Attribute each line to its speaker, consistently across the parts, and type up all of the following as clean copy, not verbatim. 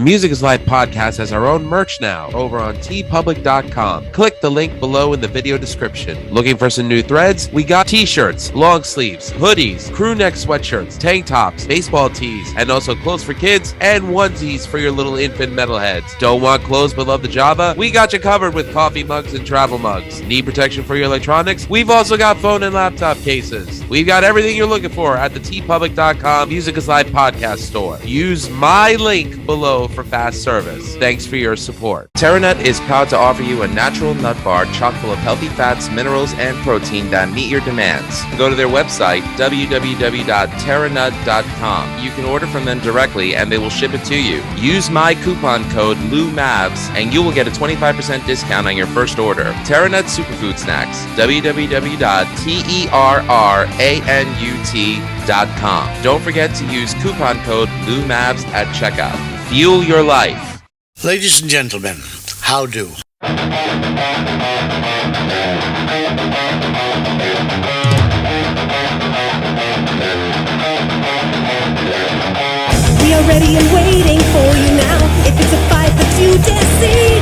Speaker 1: Music is Life podcast has our own merch now over on tpublic.com. Click the link below in the video description. Looking for some new threads? We got t-shirts, long sleeves, hoodies, crew neck sweatshirts, tank tops, baseball tees, and also clothes for kids and onesies for your little infant metalheads. Don't want clothes but love the Java? We got you covered with coffee mugs and travel mugs. Need protection for your electronics? We've also got phone and laptop cases. We've got everything you're looking for at the tpublic.com Music is Life podcast store. Use my link below for fast service. Thanks for your support. TerraNut is proud to offer you a natural nut bar chock full of healthy fats, minerals, and protein that meet your demands. Go to their website, www.terranut.com. You can order from them directly and they will ship it to you. Use my coupon code LOUMAVS and you will get a 25% discount on your first order. TerraNut Superfood Snacks, www.terranut.com. Don't forget to use coupon code LOUMAVS at checkout. Fuel your life.
Speaker 2: Ladies and gentlemen, how do?
Speaker 3: We are ready and waiting for you now. If it's a fight that you deceive,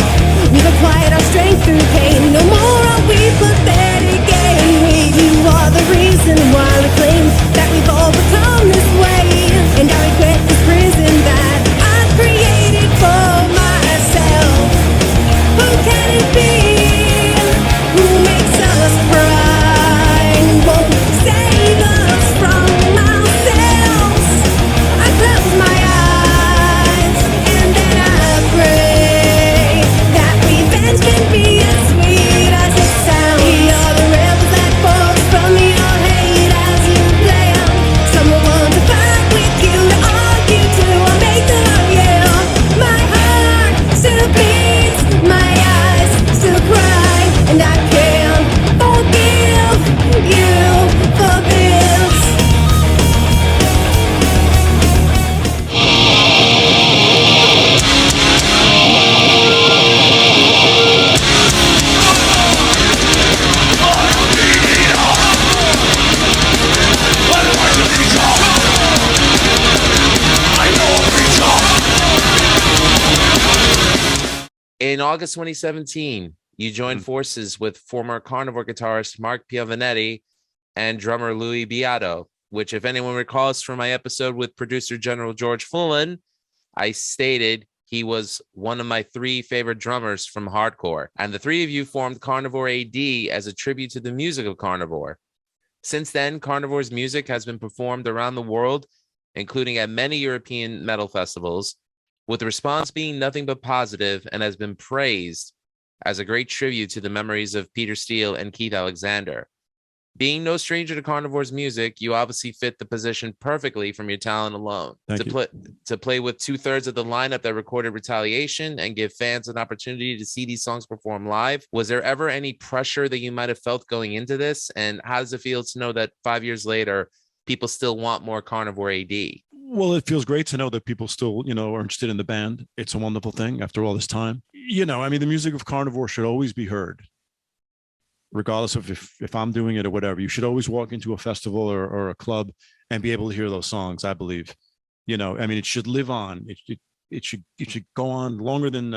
Speaker 3: we've acquired our strength through pain. No more are we pathetic again. You are the reason why we claim that we've all become this way. And I regret this prison that I've created for myself. Who can it be? Who makes us cry? Won't save us from ourselves. I close my eyes and then I pray that revenge can be as sweet as it sounds. We are the rebels that force from your hate as you play out. Someone want to fight with you, to argue to, or make the love yell. My heart still beats, my eyes still cry, and I can't forgive you for this.
Speaker 1: In August 2017, you joined forces with former Carnivore guitarist Mark Piovanetti and drummer Louis Beato, which, if anyone recalls from my episode with producer General George Fullen, I stated he was one of my three favorite drummers from hardcore. And the three of you formed Carnivore A.D. as a tribute to the music of Carnivore. Since then, Carnivore's music has been performed around the world, including at many European metal festivals, with the response being nothing but positive and has been praised as a great tribute to the memories of Peter Steele and Keith Alexander. Being no stranger to Carnivore's music, you obviously fit the position perfectly from your talent alone. To play with 2/3 of the lineup that recorded Retaliation and give fans an opportunity to see these songs perform live, was there ever any pressure that you might have felt going into this? And how does it feel to know that 5 years later, people still want more Carnivore A.D.?
Speaker 4: Well, it feels great to know that people still, are interested in the band. It's a wonderful thing after all this time. The music of Carnivore should always be heard, regardless of if I'm doing it or whatever. You should always walk into a festival or a club and be able to hear those songs, I believe. It should live on. It should go on longer than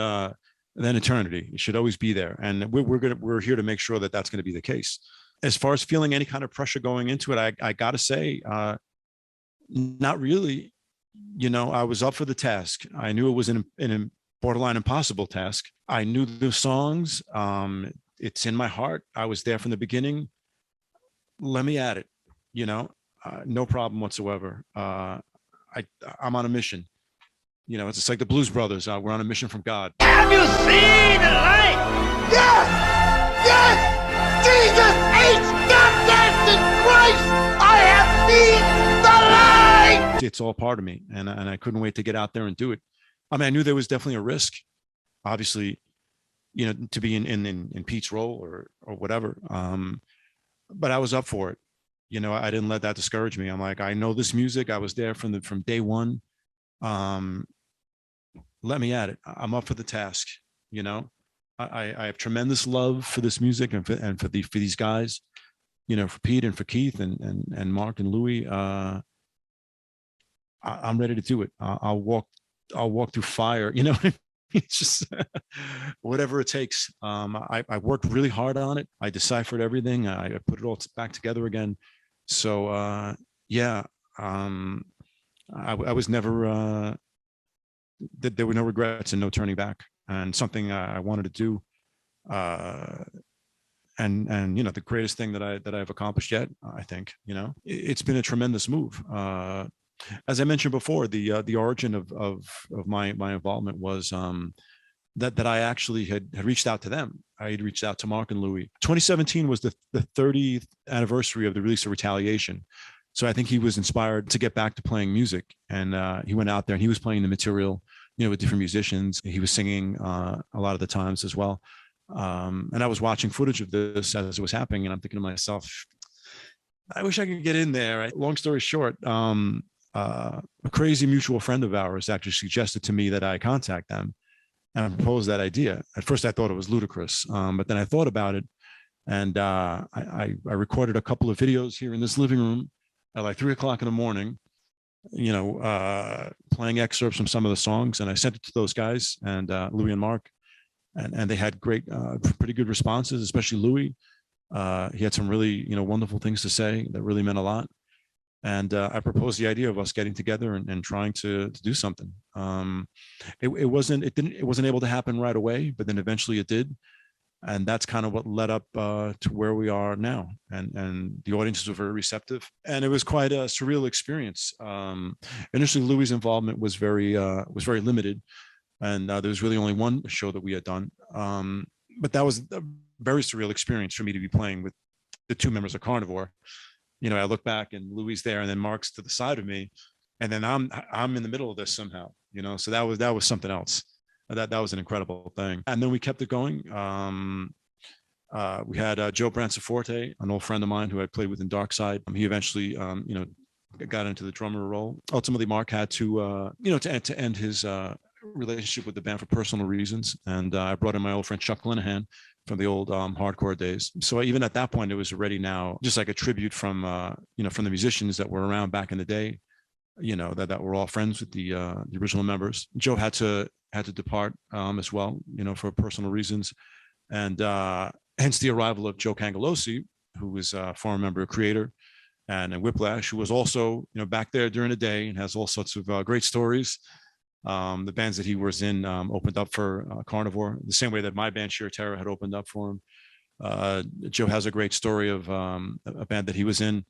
Speaker 4: eternity. It should always be there. And we're here to make sure that that's going to be the case. As far as feeling any kind of pressure going into it, I got to say, not really. I was up for the task. I knew it was an borderline impossible task. I knew the songs. It's in my heart. I was there from the beginning. Let me at it. No problem whatsoever. I'm on a mission. It's just like the Blues Brothers. We're on a mission from God.
Speaker 5: Have you seen the light? Yes! Yes! Jesus H. Goddamn Christ! I have seen the light!
Speaker 4: It's all part of me, and I couldn't wait to get out there and do it. I knew there was definitely a risk, obviously, to be in Pete's role or whatever. But I was up for it. I didn't let that discourage me. I'm like, I know this music. I was there from day one. Let me at it. I'm up for the task. I have tremendous love for this music and for these guys. For Pete and for Keith and Mark and Louis. I'm ready to do it. I'll walk I'll walk through fire, you know. It's just whatever it takes. I worked really hard on it. I deciphered everything. I put it all back together again. So yeah, I was never there were no regrets and no turning back, and something I wanted to do. And you know, the greatest thing that I've accomplished yet, I think, you know, it's been a tremendous move. As I mentioned before, the origin of my involvement was that I actually had reached out to them. I had reached out to Mark and Louis. 2017 was the 30th anniversary of the release of Retaliation. So I think he was inspired to get back to playing music, and he went out there and he was playing the material, you know, with different musicians. He was singing a lot of the times as well. And I was watching footage of this as it was happening, and I'm thinking to myself, I wish I could get in there. Long story short, a crazy mutual friend of ours actually suggested to me that I contact them and propose that idea. At first, I thought it was ludicrous, but then I thought about it, and I recorded a couple of videos here in this living room at like 3 o'clock in the morning, you know, playing excerpts from some of the songs, and I sent it to those guys, and Louis and Mark, and they had great, pretty good responses, especially Louis. He had some really, you know, wonderful things to say that really meant a lot. And I proposed the idea of us getting together and trying to do something. It wasn't able to happen right away, but then eventually it did. And that's kind of what led up to where we are now. And the audiences were very receptive, and it was quite a surreal experience. Initially, Louis' involvement was very limited, and there was really only one show that we had done. But that was a very surreal experience for me to be playing with the two members of Carnivore. You know, I look back and Louis there, and then Mark's to the side of me, and then I'm in the middle of this somehow. You know, so that was something else. That was an incredible thing. And then we kept it going. We had Joe Branciforte, an old friend of mine who I played with in Dark Side. He eventually, you know, got into the drummer role. Ultimately, Mark had to, you know, to end his relationship with the band for personal reasons. And I brought in my old friend Chuck Linehan from the old hardcore days. So even at that point, it was already now just like a tribute from, you know, from the musicians that were around back in the day, you know, that were all friends with the original members. Joe had to depart as well, you know, for personal reasons. And hence the arrival of Joe Cangelosi, who was a former member of Creator, and Whiplash, who was also, you know, back there during the day and has all sorts of great stories. The bands that he was in opened up for Carnivore, the same way that my band Sheer Terror had opened up for him. Joe has a great story of a band that he was in,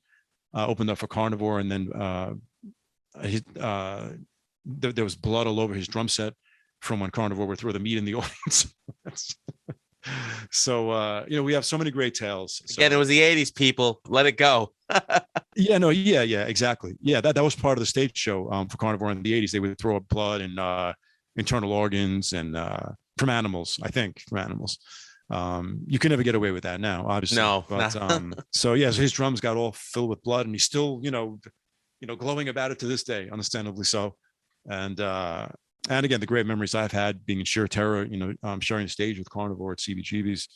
Speaker 4: opened up for Carnivore, and then there was blood all over his drum set from when Carnivore would throw the meat in the audience. So you know, we have so many great tales. So,
Speaker 1: again, it was the 80s, people. Let it go.
Speaker 4: yeah, exactly. Yeah, that was part of the stage show for Carnivore in the 80s. They would throw up blood and internal organs and from animals, I think, from animals. You can never get away with that now, obviously.
Speaker 1: No.
Speaker 4: But so yeah, so his drums got all filled with blood, and he's still, you know, glowing about it to this day, understandably so. And again, the great memories I've had being in Sheer Terror, you know, sharing the stage with Carnivore at CBGB's.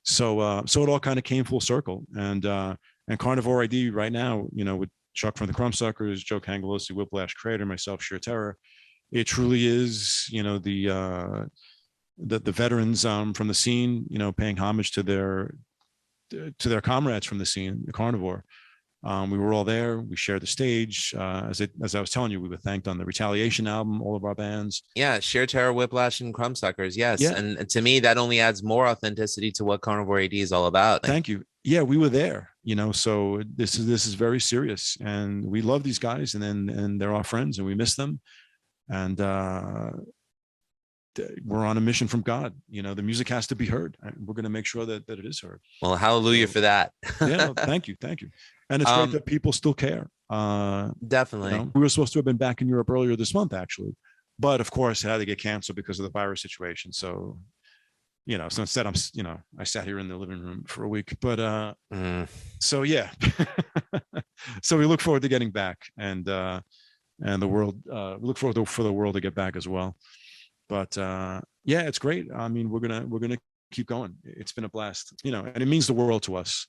Speaker 4: So it all kind of came full circle. And Carnivore A.D. right now, you know, with Chuck from the Crumbsuckers, Joe Cangelosi, Whiplash, Creator, myself, Sheer Terror, it truly is, you know, the veterans from the scene, you know, paying homage to their comrades from the scene, the Carnivore. We were all there. We shared the stage. As I was telling you, we were thanked on the Retaliation album, all of our bands.
Speaker 1: Yeah, Sheer Terror, Whiplash, and Crumbsuckers. Yes,
Speaker 4: Yeah.
Speaker 1: And to me, that only adds more authenticity to what Carnivore A.D. is all about.
Speaker 4: Thank you. Yeah, we were there. You know, so this is very serious, and we love these guys, and they're our friends, and we miss them, and we're on a mission from God. You know, the music has to be heard, and we're going to make sure that it is heard.
Speaker 1: Well, hallelujah for that.
Speaker 4: Yeah, thank you. And it's great that people still care.
Speaker 1: Definitely.
Speaker 4: You know, we were supposed to have been back in Europe earlier this month, actually, but of course, it had to get canceled because of the virus situation. So, you know, so instead, I sat here in the living room for a week. But so yeah, so we look forward to getting back, and the world. We look forward for the world to get back as well. But yeah, it's great. I mean, we're gonna keep going. It's been a blast, you know, and it means the world to us.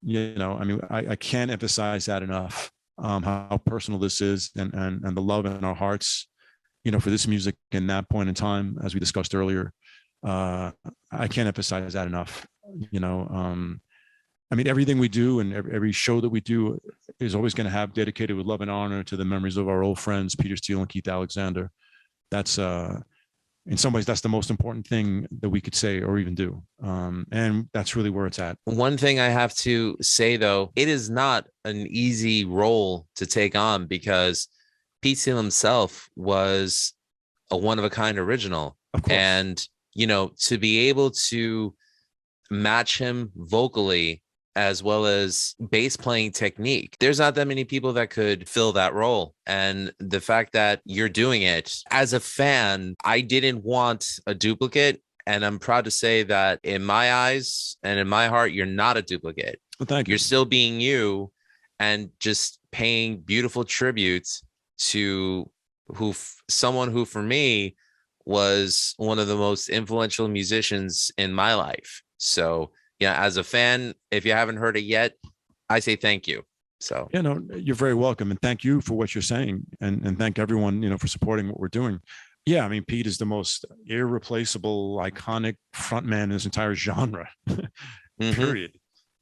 Speaker 4: You know, I mean, I can't emphasize that enough. How personal this is, and the love in our hearts, for this music in that point in time, as we discussed earlier. I can't emphasize that enough. I mean, everything we do and every show that we do is always going to have dedicated with love and honor to the memories of our old friends, Peter Steele and Keith Alexander. That's, in some ways, that's the most important thing that we could say or even do. And that's really where it's at.
Speaker 1: One thing I have to say, though, it is not an easy role to take on because Pete Steele himself was a one-of-a-kind original.
Speaker 4: Of course.
Speaker 1: And, to be able to match him vocally as well as bass playing technique, there's not that many people that could fill that role. And the fact that you're doing it as a fan, I didn't want a duplicate. And I'm proud to say that in my eyes and in my heart, you're not a duplicate.
Speaker 4: Well, thank you.
Speaker 1: You're still being you and just paying beautiful tributes to someone who, for me, was one of the most influential musicians in my life. So, as a fan, if you haven't heard it yet, I say thank you. So,
Speaker 4: you're very welcome. And thank you for what you're saying. And thank everyone, for supporting what we're doing. Yeah, I mean, Pete is the most irreplaceable, iconic frontman in this entire genre, period.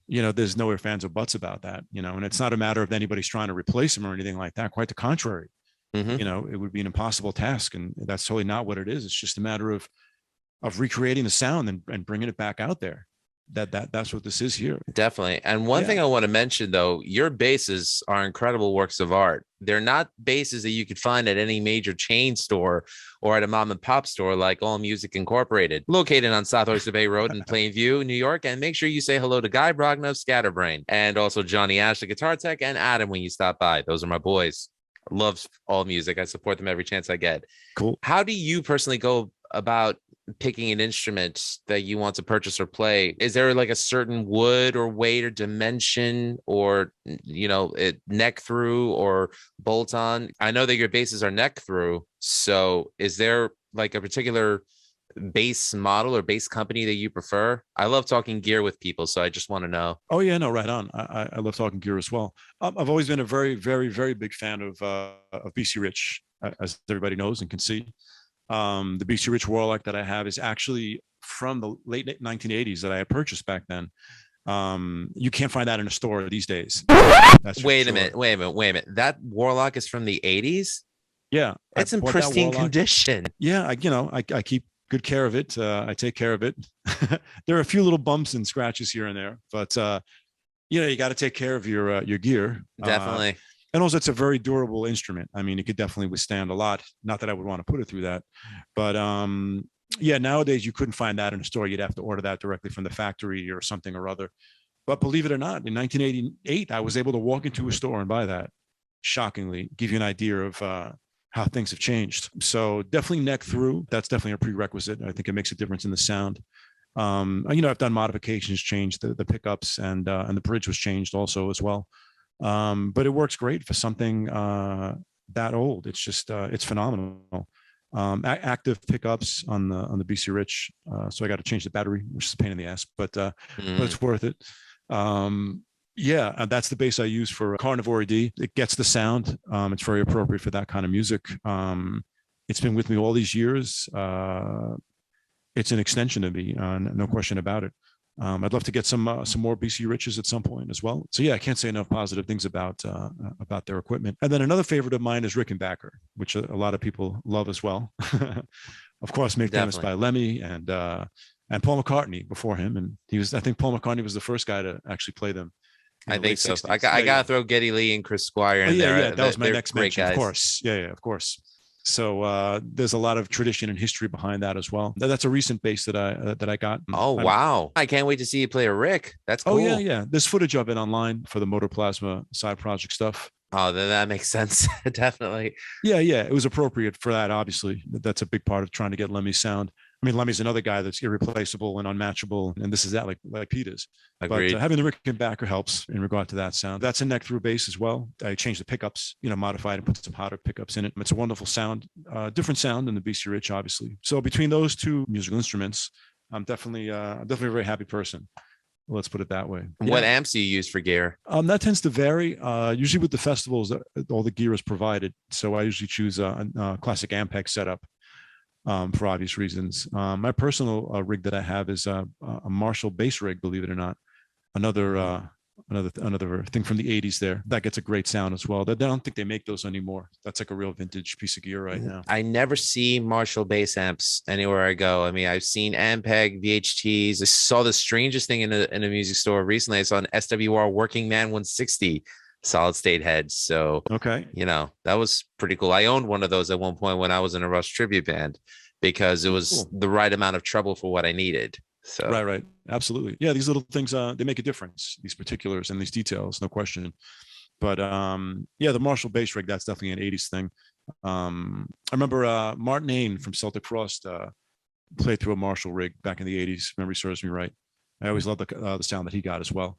Speaker 4: There's no ifs, ands, or buts about that, and it's not a matter of anybody's trying to replace him or anything like that. Quite the contrary. It would be an impossible task. And that's totally not what it is. It's just a matter of recreating the sound and bringing it back out there. That's what this is here.
Speaker 1: Definitely. And one thing I want to mention, though, your basses are incredible works of art. They're not basses that you could find at any major chain store or at a mom and pop store like All Music Incorporated, located on South Oyster Bay Road in Plainview, New York. And make sure you say hello to Guy Brogna of Scatterbrain and also Johnny Ash, the guitar tech, and Adam when you stop by. Those are my boys. I love All Music. I support them every chance I get.
Speaker 4: Cool.
Speaker 1: How do you personally go about picking an instrument that you want to purchase or play? Is there like a certain wood or weight or dimension or neck through or bolt on? I know that your basses are neck through, so is there like a particular bass model or bass company that you prefer? I love talking gear with people, so I just want to know.
Speaker 4: Oh yeah, no, right on. I love talking gear as well. I've always been a very, very, very big fan of BC Rich, as everybody knows and can see. The BC Rich Warlock that I have is actually from the late 1980s that I had purchased back then. You can't find that in a store these days.
Speaker 1: Wait a minute. That Warlock is from the 80s?
Speaker 4: Yeah.
Speaker 1: It's in pristine condition.
Speaker 4: Yeah. I keep good care of it. I take care of it. There are a few little bumps and scratches here and there, but you got to take care of your gear.
Speaker 1: Definitely.
Speaker 4: And also, it's a very durable instrument. I mean, it could definitely withstand a lot. Not that I would want to put it through that, but nowadays you couldn't find that in a store. You'd have to order that directly from the factory or something or other. But believe it or not, in 1988, I was able to walk into a store and buy that. Shockingly, give you an idea of how things have changed. So definitely neck through. That's definitely a prerequisite. I think it makes a difference in the sound. I've done modifications, changed the pickups, and the bridge was changed also as well. But it works great for something that old. It's just it's phenomenal. Active pickups on the BC Rich, so I got to change the battery, which is a pain in the ass, but it's worth it. That's the bass I use for Carnivore A.D. It gets the sound. It's very appropriate for that kind of music. It's been with me all these years. It's an extension of me, no question about it. I'd love to get some more BC Riches at some point as well. So I can't say enough positive things about their equipment. And then another favorite of mine is Rickenbacker, which a lot of people love as well. Of course, made famous by Lemmy and Paul McCartney before him. And I think Paul McCartney was the first guy to actually play them.
Speaker 1: I think so. I gotta throw Geddy Lee and Chris Squire in there.
Speaker 4: Yeah, that was my next mention.
Speaker 1: Guys.
Speaker 4: Of course. Yeah, of course. So there's a lot of tradition and history behind that as well. That's a recent bass that I got.
Speaker 1: Oh, wow. I can't wait to see you play a Rick. That's cool.
Speaker 4: Oh, yeah. There's footage of it online for the Motorplasma side project stuff.
Speaker 1: Oh, then that makes sense. Definitely.
Speaker 4: Yeah. It was appropriate for that, obviously. That's a big part of trying to get Lemmy's sound. I mean, Lemmy's another guy that's irreplaceable and unmatchable, and this is that like Pete is.
Speaker 1: Agreed.
Speaker 4: But having the Rickenbacker helps in regard to that sound. That's a neck through bass as well. I changed the pickups, modified and put some hotter pickups in it. It's a wonderful sound, different sound than the BC Rich, obviously. So between those two musical instruments, I'm definitely a very happy person. Let's put it that way.
Speaker 1: What
Speaker 4: Yeah.
Speaker 1: amps do you use for gear?
Speaker 4: That tends to vary. Usually with the festivals, all the gear is provided. So I usually choose a classic Ampeg setup for obvious reasons. My personal rig that I have is a Marshall bass rig, believe it or not. Another thing from the 80s there. That gets a great sound as well. I don't think they make those anymore. That's like a real vintage piece of gear right now.
Speaker 1: I never see Marshall bass amps anywhere I go. I mean, I've seen Ampeg, VHTs. I saw the strangest thing in a music store recently. I saw an SWR Working Man 160 solid state head. So,
Speaker 4: Okay.
Speaker 1: that was pretty cool. I owned one of those at one point when I was in a Rush tribute band because it was
Speaker 4: Cool.
Speaker 1: the right amount of trouble for what I needed. So
Speaker 4: Right. Absolutely. Yeah. These little things, they make a difference, these particulars and these details, no question. But the Marshall bass rig, that's definitely an 80s thing. I remember Martin Ain from Celtic Frost played through a Marshall rig back in the 80s. Memory serves me right. I always loved the sound that he got as well.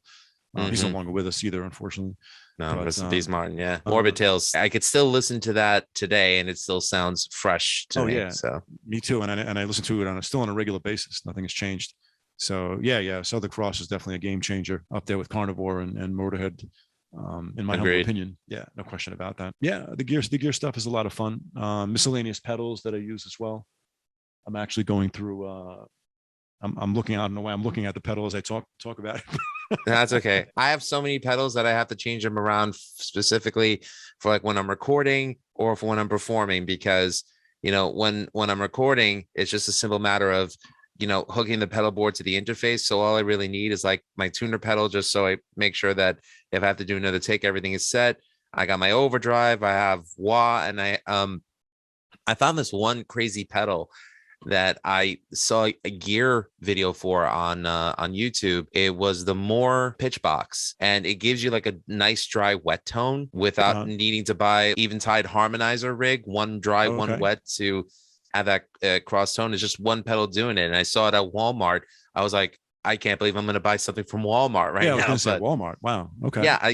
Speaker 4: He's no longer with us either, unfortunately.
Speaker 1: No,
Speaker 4: But,
Speaker 1: rest in peace, Martin. Yeah. Morbid Tales. I could still listen to that today and it still sounds fresh to me.
Speaker 4: Yeah.
Speaker 1: So
Speaker 4: Me too. And I listen to it still on a regular basis. Nothing has changed. So yeah. Celtic Frost is definitely a game changer up there with Carnivore and Motorhead. In my humble opinion. Yeah, no question about that. Yeah, the gear stuff is a lot of fun. Miscellaneous pedals that I use as well. I'm actually going through I'm looking out in the way. I'm looking at the pedal as I talk about it.
Speaker 1: that's okay. I have so many pedals that I have to change them around specifically for like when I'm recording or for when I'm performing, because when I'm recording, it's just a simple matter of hooking the pedal board to the interface. So all I really need is like my tuner pedal, just so I make sure that if I have to do another take, everything is set. I got my overdrive, I have wah, and I found this one crazy pedal that I saw a gear video for on YouTube. It was the Moore pitch box, and it gives you like a nice dry wet tone without needing to buy Eventide harmonizer rig, one dry, one wet, to have that cross tone. Is just one pedal doing it. And I saw it at Walmart. I was like, I can't believe I'm going to buy something from Walmart right now.
Speaker 4: I was going to say Walmart. Wow. Okay.
Speaker 1: Yeah.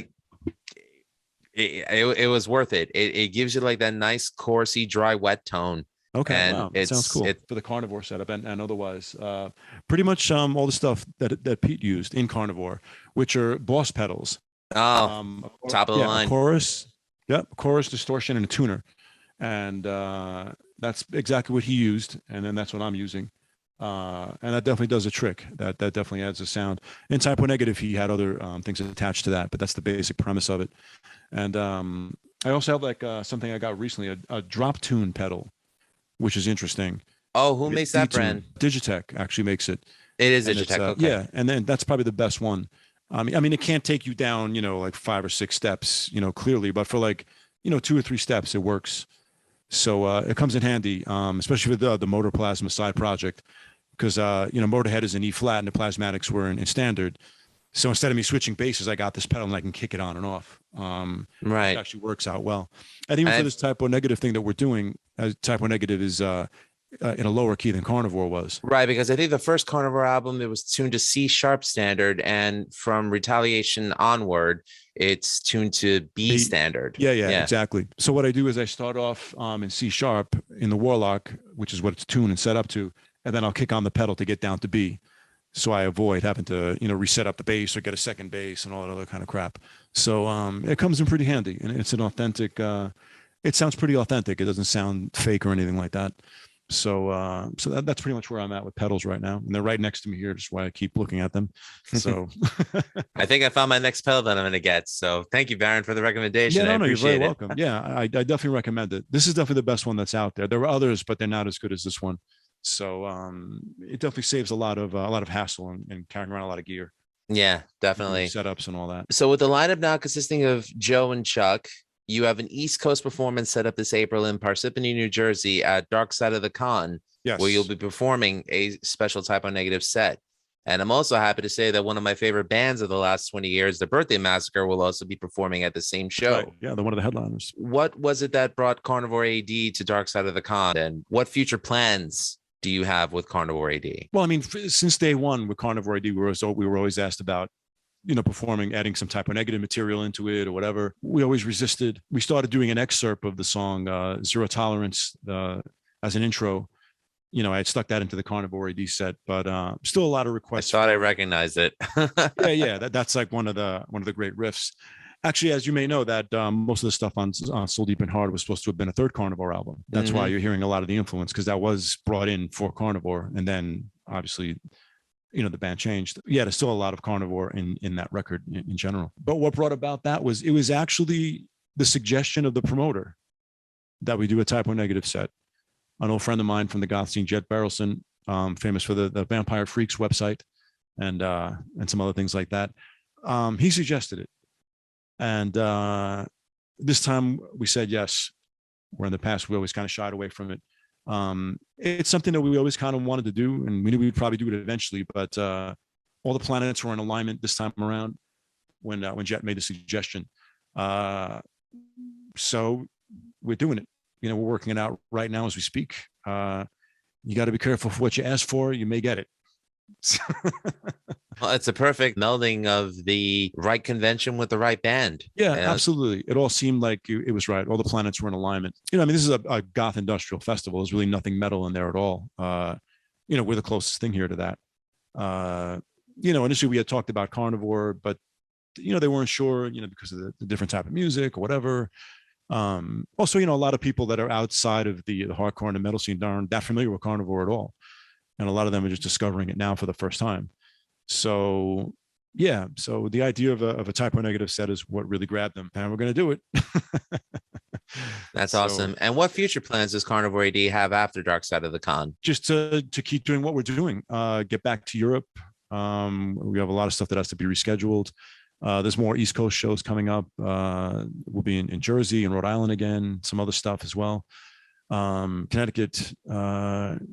Speaker 1: It was worth it. It gives you like that nice chorusy dry wet tone.
Speaker 4: Okay,
Speaker 1: and
Speaker 4: wow. It sounds cool for the Carnivore setup and otherwise. Pretty much all the stuff that Pete used in Carnivore, which are Boss pedals.
Speaker 1: Oh, top of the line.
Speaker 4: Chorus, chorus, distortion, and a tuner. And that's exactly what he used, and then that's what I'm using. And that definitely does a trick. That definitely adds a sound. In Typo Negative, he had other things attached to that, but that's the basic premise of it. And I also have like something I got recently, a drop tune pedal, which is interesting.
Speaker 1: Oh, who makes that brand?
Speaker 4: Digitech actually makes it.
Speaker 1: It is Digitech. Okay.
Speaker 4: Yeah, and then that's probably the best one. I mean, it can't take you down, like 5 or 6 steps, clearly, but for like, 2 or 3 steps, it works. So it comes in handy, especially with the Motorplasma side project, because Motorhead is in E flat and the Plasmatics were in standard. So instead of me switching basses, I got this pedal and I can kick it on and off.
Speaker 1: Right.
Speaker 4: It actually works out well. And even for this Typo Negative thing that we're doing, Typo Negative is in a lower key than Carnivore was.
Speaker 1: Right, because I think the first Carnivore album, it was tuned to C sharp standard, and from Retaliation onward, it's tuned to B standard.
Speaker 4: Yeah, exactly. So what I do is I start off in C sharp in the Warlock, which is what it's tuned and set up to, and then I'll kick on the pedal to get down to B. So I avoid having to, reset up the bass or get a second bass and all that other kind of crap. So it comes in pretty handy, and it's an authentic. It sounds pretty authentic. It doesn't sound fake or anything like that. So that's pretty much where I'm at with pedals right now, and they're right next to me here. Just why I keep looking at them. So
Speaker 1: I think I found my next pedal that I'm going to get. So thank you, Baron, for the recommendation.
Speaker 4: Yeah,
Speaker 1: you're very
Speaker 4: welcome. Yeah, I definitely recommend it. This is definitely the best one that's out there. There were others, but they're not as good as this one. So it definitely saves a lot of hassle and carrying around a lot of gear.
Speaker 1: Yeah, definitely.
Speaker 4: Setups and all that.
Speaker 1: So with the lineup now consisting of Joe and Chuck, you have an East Coast performance set up this April in Parsippany, New Jersey at Dark Side of the Con, where you'll be performing a special Typo Negative set. And I'm also happy to say that one of my favorite bands of the last 20 years, the Birthday Massacre, will also be performing at the same show.
Speaker 4: Right. Yeah, they're one of the headliners.
Speaker 1: What was it that brought Carnivore A.D. to Dark Side of the Con, and what future plans do you have with Carnivore A.D.?
Speaker 4: Well, I mean, since day one with Carnivore A.D., we were always asked about, performing, adding some Typo Negative material into it or whatever. We always resisted. We started doing an excerpt of the song Zero Tolerance as an intro, I had stuck that into the Carnivore A.D set, but still a lot of
Speaker 1: I
Speaker 4: requests.
Speaker 1: thought I recognized it.
Speaker 4: Yeah. That's like one of the great riffs. Actually, as you may know, that most of the stuff on Soul Deep and Hard was supposed to have been a third Carnivore album. That's why you're hearing a lot of the influence, because that was brought in for Carnivore, and then obviously, the band changed. Yeah, there's still a lot of Carnivore in that record in general. But what brought about that was it was actually the suggestion of the promoter that we do a Type O Negative set. An old friend of mine from the goth scene, Jet Barrelson, famous for the Vampire Freaks website and some other things like that. He suggested it. And this time we said yes, where in the past we always kind of shied away from it. It's something that we always kind of wanted to do, and we knew we'd probably do it eventually, but all the planets were in alignment this time around when Jet made the suggestion. So we're doing it. We're working it out right now as we speak. You got to be careful for what you ask for. You may get it.
Speaker 1: Well, it's a perfect melding of the right convention with the right band.
Speaker 4: Yeah, absolutely. It all seemed like it was right. All the planets were in alignment. This is a goth industrial festival. There's really nothing metal in there at all. We're the closest thing here to that. Initially we had talked about Carnivore, but they weren't sure, because of the different type of music or whatever. Also, a lot of people that are outside of the hardcore and the metal scene aren't that familiar with Carnivore at all. And a lot of them are just discovering it now for the first time. So yeah, so the idea of a Type O Negative set is what really grabbed them, and we're going to do it.
Speaker 1: That's awesome. And what future plans does Carnivore A.D have after Dark Side of the Con?
Speaker 4: Just to keep doing what we're doing, get back to Europe. We have a lot of stuff that has to be rescheduled. There's more East Coast shows coming up. We'll be in Jersey and Rhode Island again, some other stuff as well. Connecticut,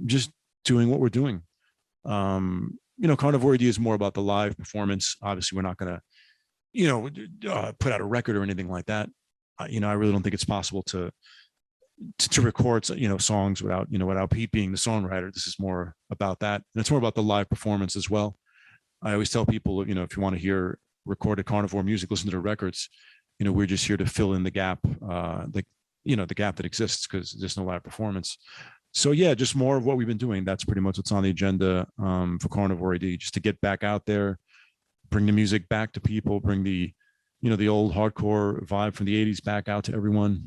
Speaker 4: just doing what we're doing. Carnivore A.D is more about the live performance. Obviously, we're not going to, put out a record or anything like that. I really don't think it's possible to record, songs without Pete being the songwriter. This is more about that. And it's more about the live performance as well. I always tell people, if you want to hear recorded Carnivore music, listen to the records. We're just here to fill in the gap, the gap that exists because there's no live performance. So yeah, just more of what we've been doing. That's pretty much what's on the agenda for Carnivore A.D, just to get back out there, bring the music back to people, bring the old hardcore vibe from the 80s back out to everyone.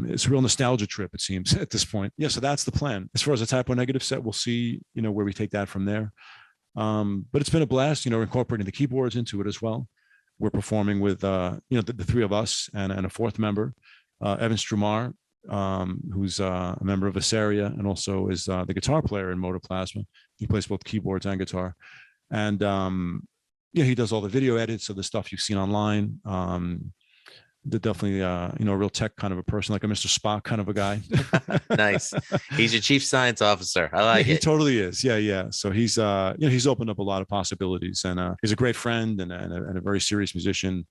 Speaker 4: It's a real nostalgia trip, it seems, at this point. Yeah, so that's the plan. As far as a Type O Negative set, we'll see, where we take that from there. But it's been a blast, incorporating the keyboards into it as well. We're performing with, the three of us and a fourth member, Evan Strumar, who's a member of Misuraca and also is the guitar player in Motorplasma. He plays both keyboards and guitar. And he does all the video edits of the stuff you've seen online. They're definitely, a real tech kind of a person, like a Mr. Spock kind of a guy.
Speaker 1: Nice. He's your chief science officer. I like it. He
Speaker 4: totally is. Yeah. So he's, he's opened up a lot of possibilities, and he's a great friend and a very serious musician.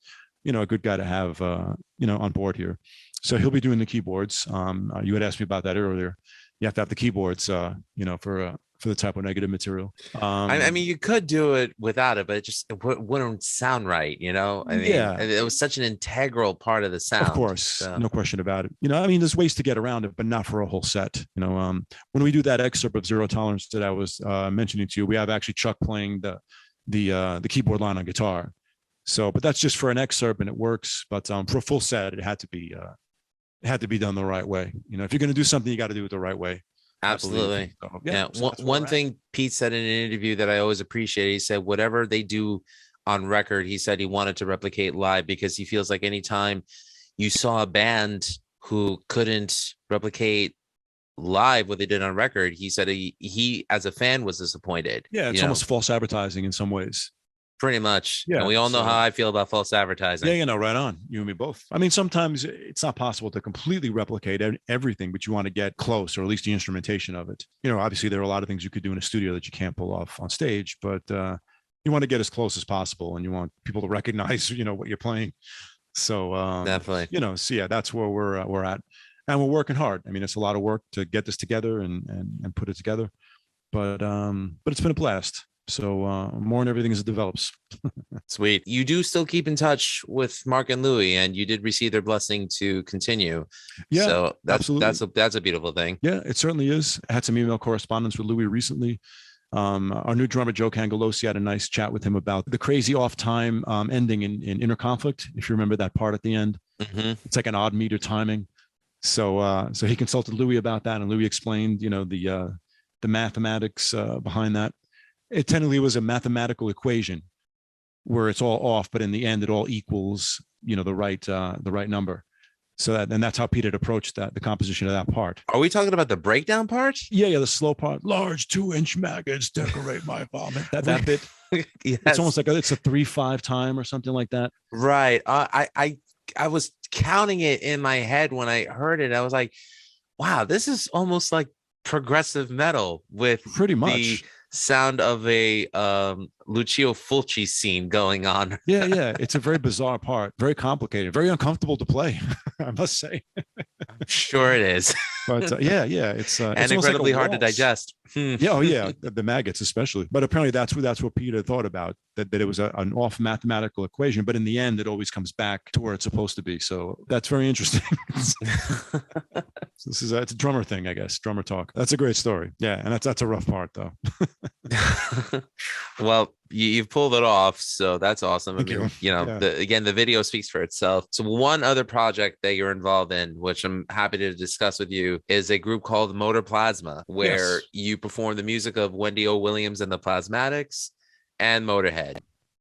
Speaker 4: A good guy to have, on board here. So he'll be doing the keyboards. You had asked me about that earlier. You have to have the keyboards, for the Type O Negative material.
Speaker 1: I mean, you could do it without it, but it wouldn't sound right. It was such an integral part of the sound.
Speaker 4: Of course, no question about it. There's ways to get around it, but not for a whole set. When we do that excerpt of Zero Tolerance that I was mentioning to you, we have actually Chuck playing the keyboard line on guitar. So, but that's just for an excerpt, and it works. But for a full set, it had to be done the right way. If you're going to do something, you got to do it the right way.
Speaker 1: Absolutely. So one thing Pete said in an interview that I always appreciate, he said whatever they do on record, he said he wanted to replicate live, because he feels like anytime you saw a band who couldn't replicate live what they did on record, he said he as a fan was disappointed.
Speaker 4: Yeah, it's almost false advertising in some ways.
Speaker 1: Pretty much.
Speaker 4: Yeah,
Speaker 1: and we all know how I feel about false advertising.
Speaker 4: Yeah, right on. You and me both. Sometimes it's not possible to completely replicate everything, but you want to get close, or at least the instrumentation of it. Obviously there are a lot of things you could do in a studio that you can't pull off on stage, but you want to get as close as possible, and you want people to recognize, what you're playing. So
Speaker 1: definitely,
Speaker 4: so yeah, that's where we're at, and we're working hard. It's a lot of work to get this together and put it together, but it's been a blast. So more and everything as it develops.
Speaker 1: Sweet. You do still keep in touch with Mark and Louie, and you did receive their blessing to continue.
Speaker 4: Yeah,
Speaker 1: so
Speaker 4: absolutely.
Speaker 1: that's a beautiful thing.
Speaker 4: Yeah, it certainly is. I had some email correspondence with Louis recently. Our new drummer Joe Cangalosi had a nice chat with him about the crazy off time ending in Inner Conflict. If you remember that part at the end, it's like an odd meter timing. So he consulted Louis about that, and Louis explained, the mathematics behind that. It technically was a mathematical equation where it's all off, but in the end it all equals, the right number. So that's how Pete had approached the composition of that part.
Speaker 1: Are we talking about the breakdown part?
Speaker 4: Yeah, the slow part. Large 2-inch maggots decorate my vomit. That bit.
Speaker 1: Yes.
Speaker 4: It's almost like it's a 3/5 time or something like that.
Speaker 1: Right. I was counting it in my head when I heard it. I was like, wow, this is almost like progressive metal with
Speaker 4: pretty much
Speaker 1: the sound of a Lucio Fulci scene going on.
Speaker 4: Yeah. It's a very bizarre part, very complicated, very uncomfortable to play, I must say.
Speaker 1: I'm sure it is.
Speaker 4: But it's
Speaker 1: and incredibly hard to digest.
Speaker 4: Yeah, the maggots especially. But apparently that's what Peter thought about, that it was an off mathematical equation, but in the end it always comes back to where it's supposed to be. So that's very interesting. It's a drummer thing, I guess. Drummer talk. That's a great story. Yeah, and that's a rough part though.
Speaker 1: Well, you've pulled it off, so that's awesome.
Speaker 4: Thank you.
Speaker 1: The video speaks for itself. So one other project that you're involved in, which I'm happy to discuss with you, is a group called Motorplasma, where you perform the music of Wendy O. Williams and the Plasmatics and Motorhead.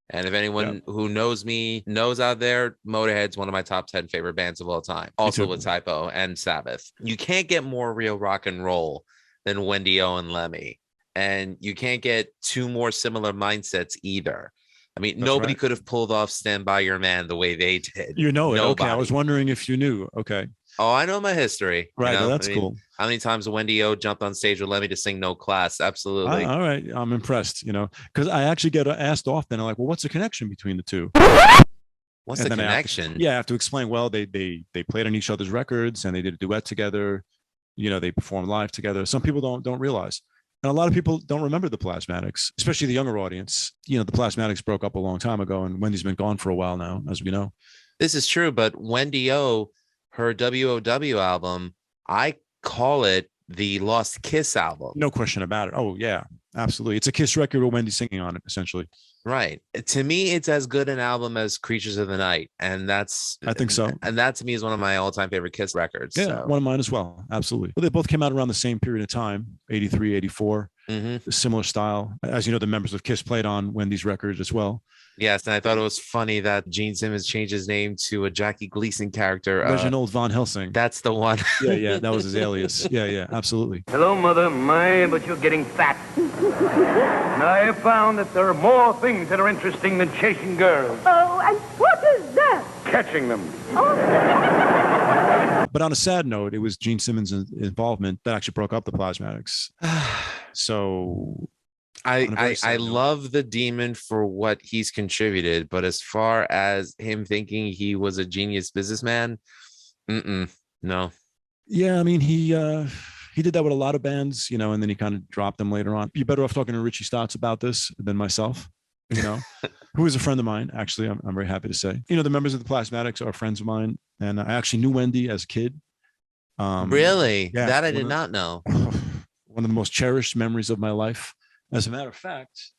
Speaker 1: And if anyone who knows me knows out there, Motorhead's one of my top 10 favorite bands of all time. Also with Typo and Sabbath. You can't get more real rock and roll than Wendy O and Lemmy. And you can't get two more similar mindsets either. I mean, nobody could have pulled off Stand By Your Man the way they did.
Speaker 4: You know it.
Speaker 1: Nobody.
Speaker 4: Okay. I was wondering if you knew. Okay.
Speaker 1: Oh, I know my history.
Speaker 4: Right. That's cool.
Speaker 1: How many times Wendy O jumped on stage with Lemmy to sing No Class? Absolutely.
Speaker 4: All right. I'm impressed, because I actually get asked often. I'm like, well, what's the connection between the two?
Speaker 1: What's the connection?
Speaker 4: I have to explain. Well, they played on each other's records and they did a duet together. They performed live together. Some people don't realize. And a lot of people don't remember the Plasmatics, especially the younger audience. The Plasmatics broke up a long time ago, and Wendy's been gone for a while now, as we know.
Speaker 1: This is true, but Wendy O, her WOW album, I call it the Lost Kiss album.
Speaker 4: No question about it. Oh, yeah, absolutely. It's a Kiss record with Wendy singing on it, essentially.
Speaker 1: Right. To me, it's as good an album as Creatures of the Night. And I
Speaker 4: think so.
Speaker 1: And that to me is one of my all-time favorite Kiss records.
Speaker 4: Yeah, one of mine as well. Absolutely. Well, they both came out around the same period of time, 83, 84. Similar style. As you know, the members of Kiss played on Wendy's records as well.
Speaker 1: Yes, and I thought it was funny that Gene Simmons changed his name to a Jackie Gleason character.
Speaker 4: Reginald Von Helsing.
Speaker 1: That's the one.
Speaker 4: Yeah, that was his alias. Yeah, absolutely.
Speaker 6: Hello, Mother. My, but you're getting fat. And I have found that there are more things that are interesting than chasing girls.
Speaker 3: Oh, and what is that?
Speaker 6: Catching them.
Speaker 4: But on a sad note, it was Gene Simmons' involvement that actually broke up the Plasmatics. So
Speaker 1: I love the Demon for what he's contributed, but as far as him thinking he was a genius businessman, no.
Speaker 4: Yeah, I mean he did that with a lot of bands, and then he kind of dropped them later on. You're better off talking to Richie Stotts about this than myself, who is a friend of mine. Actually, I'm very happy to say. The members of the Plasmatics are friends of mine, and I actually knew Wendy as a kid.
Speaker 1: Really?
Speaker 4: Yeah,
Speaker 1: that I did not know.
Speaker 4: One of the most cherished memories of my life. As a matter of fact,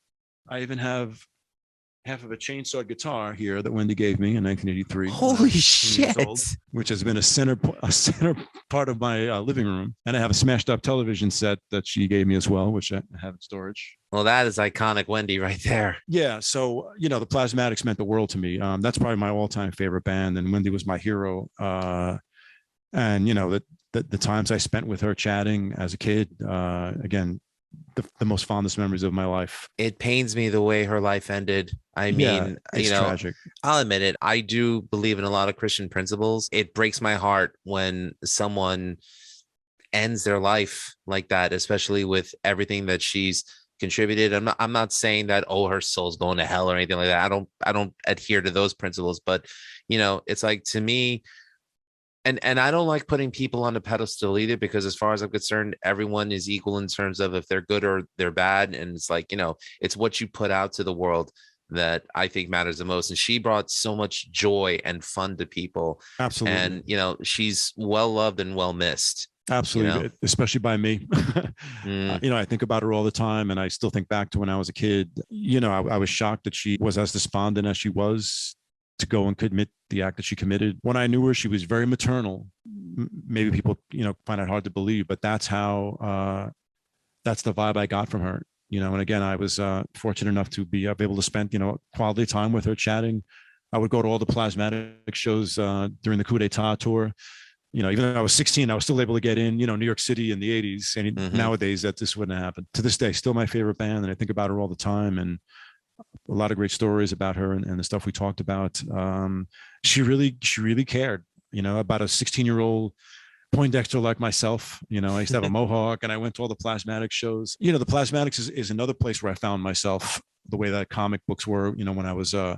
Speaker 4: I even have half of a chainsaw guitar here that Wendy gave me in 1983.
Speaker 1: Holy shit!
Speaker 4: Which has been a center part of my living room, and I have a smashed up television set that she gave me as well, which I have in storage.
Speaker 1: Well, that is iconic Wendy right there.
Speaker 4: Yeah, so the Plasmatics meant the world to me. That's probably my all-time favorite band, and Wendy was my hero. And the times I spent with her chatting as a kid, again, the most fondest memories of my life.
Speaker 1: It pains me the way her life ended. I mean,
Speaker 4: it's tragic.
Speaker 1: I'll admit it. I do believe in a lot of Christian principles. It breaks my heart when someone ends their life like that, especially with everything that she's contributed. I'm not saying that, her soul's going to hell or anything like that. I don't adhere to those principles, but it's like, to me, And I don't like putting people on a pedestal either, because as far as I'm concerned, everyone is equal in terms of if they're good or they're bad. And it's like, it's what you put out to the world that I think matters the most. And she brought so much joy and fun to people.
Speaker 4: Absolutely.
Speaker 1: And, she's well loved and well missed.
Speaker 4: Absolutely, especially by me. I think about her all the time, and I still think back to when I was a kid. I was shocked that she was as despondent as she was to go and commit the act that she committed. When I knew her, she was very maternal. Maybe people, find it hard to believe, but that's how, that's the vibe I got from her. And again, I was fortunate enough to be able to spend, quality time with her chatting. I would go to all the Plasmatics shows during the Coup d'etat tour. Even though I was 16, I was still able to get in, New York City in the 80s. And nowadays that just wouldn't happen. To this day, still my favorite band. And I think about her all the time. And a lot of great stories about her and the stuff we talked about. She really cared, about a 16-year-old Poindexter like myself. I used to have a mohawk, and I went to all the Plasmatic shows. The Plasmatics is another place where I found myself, the way that comic books were, when I was in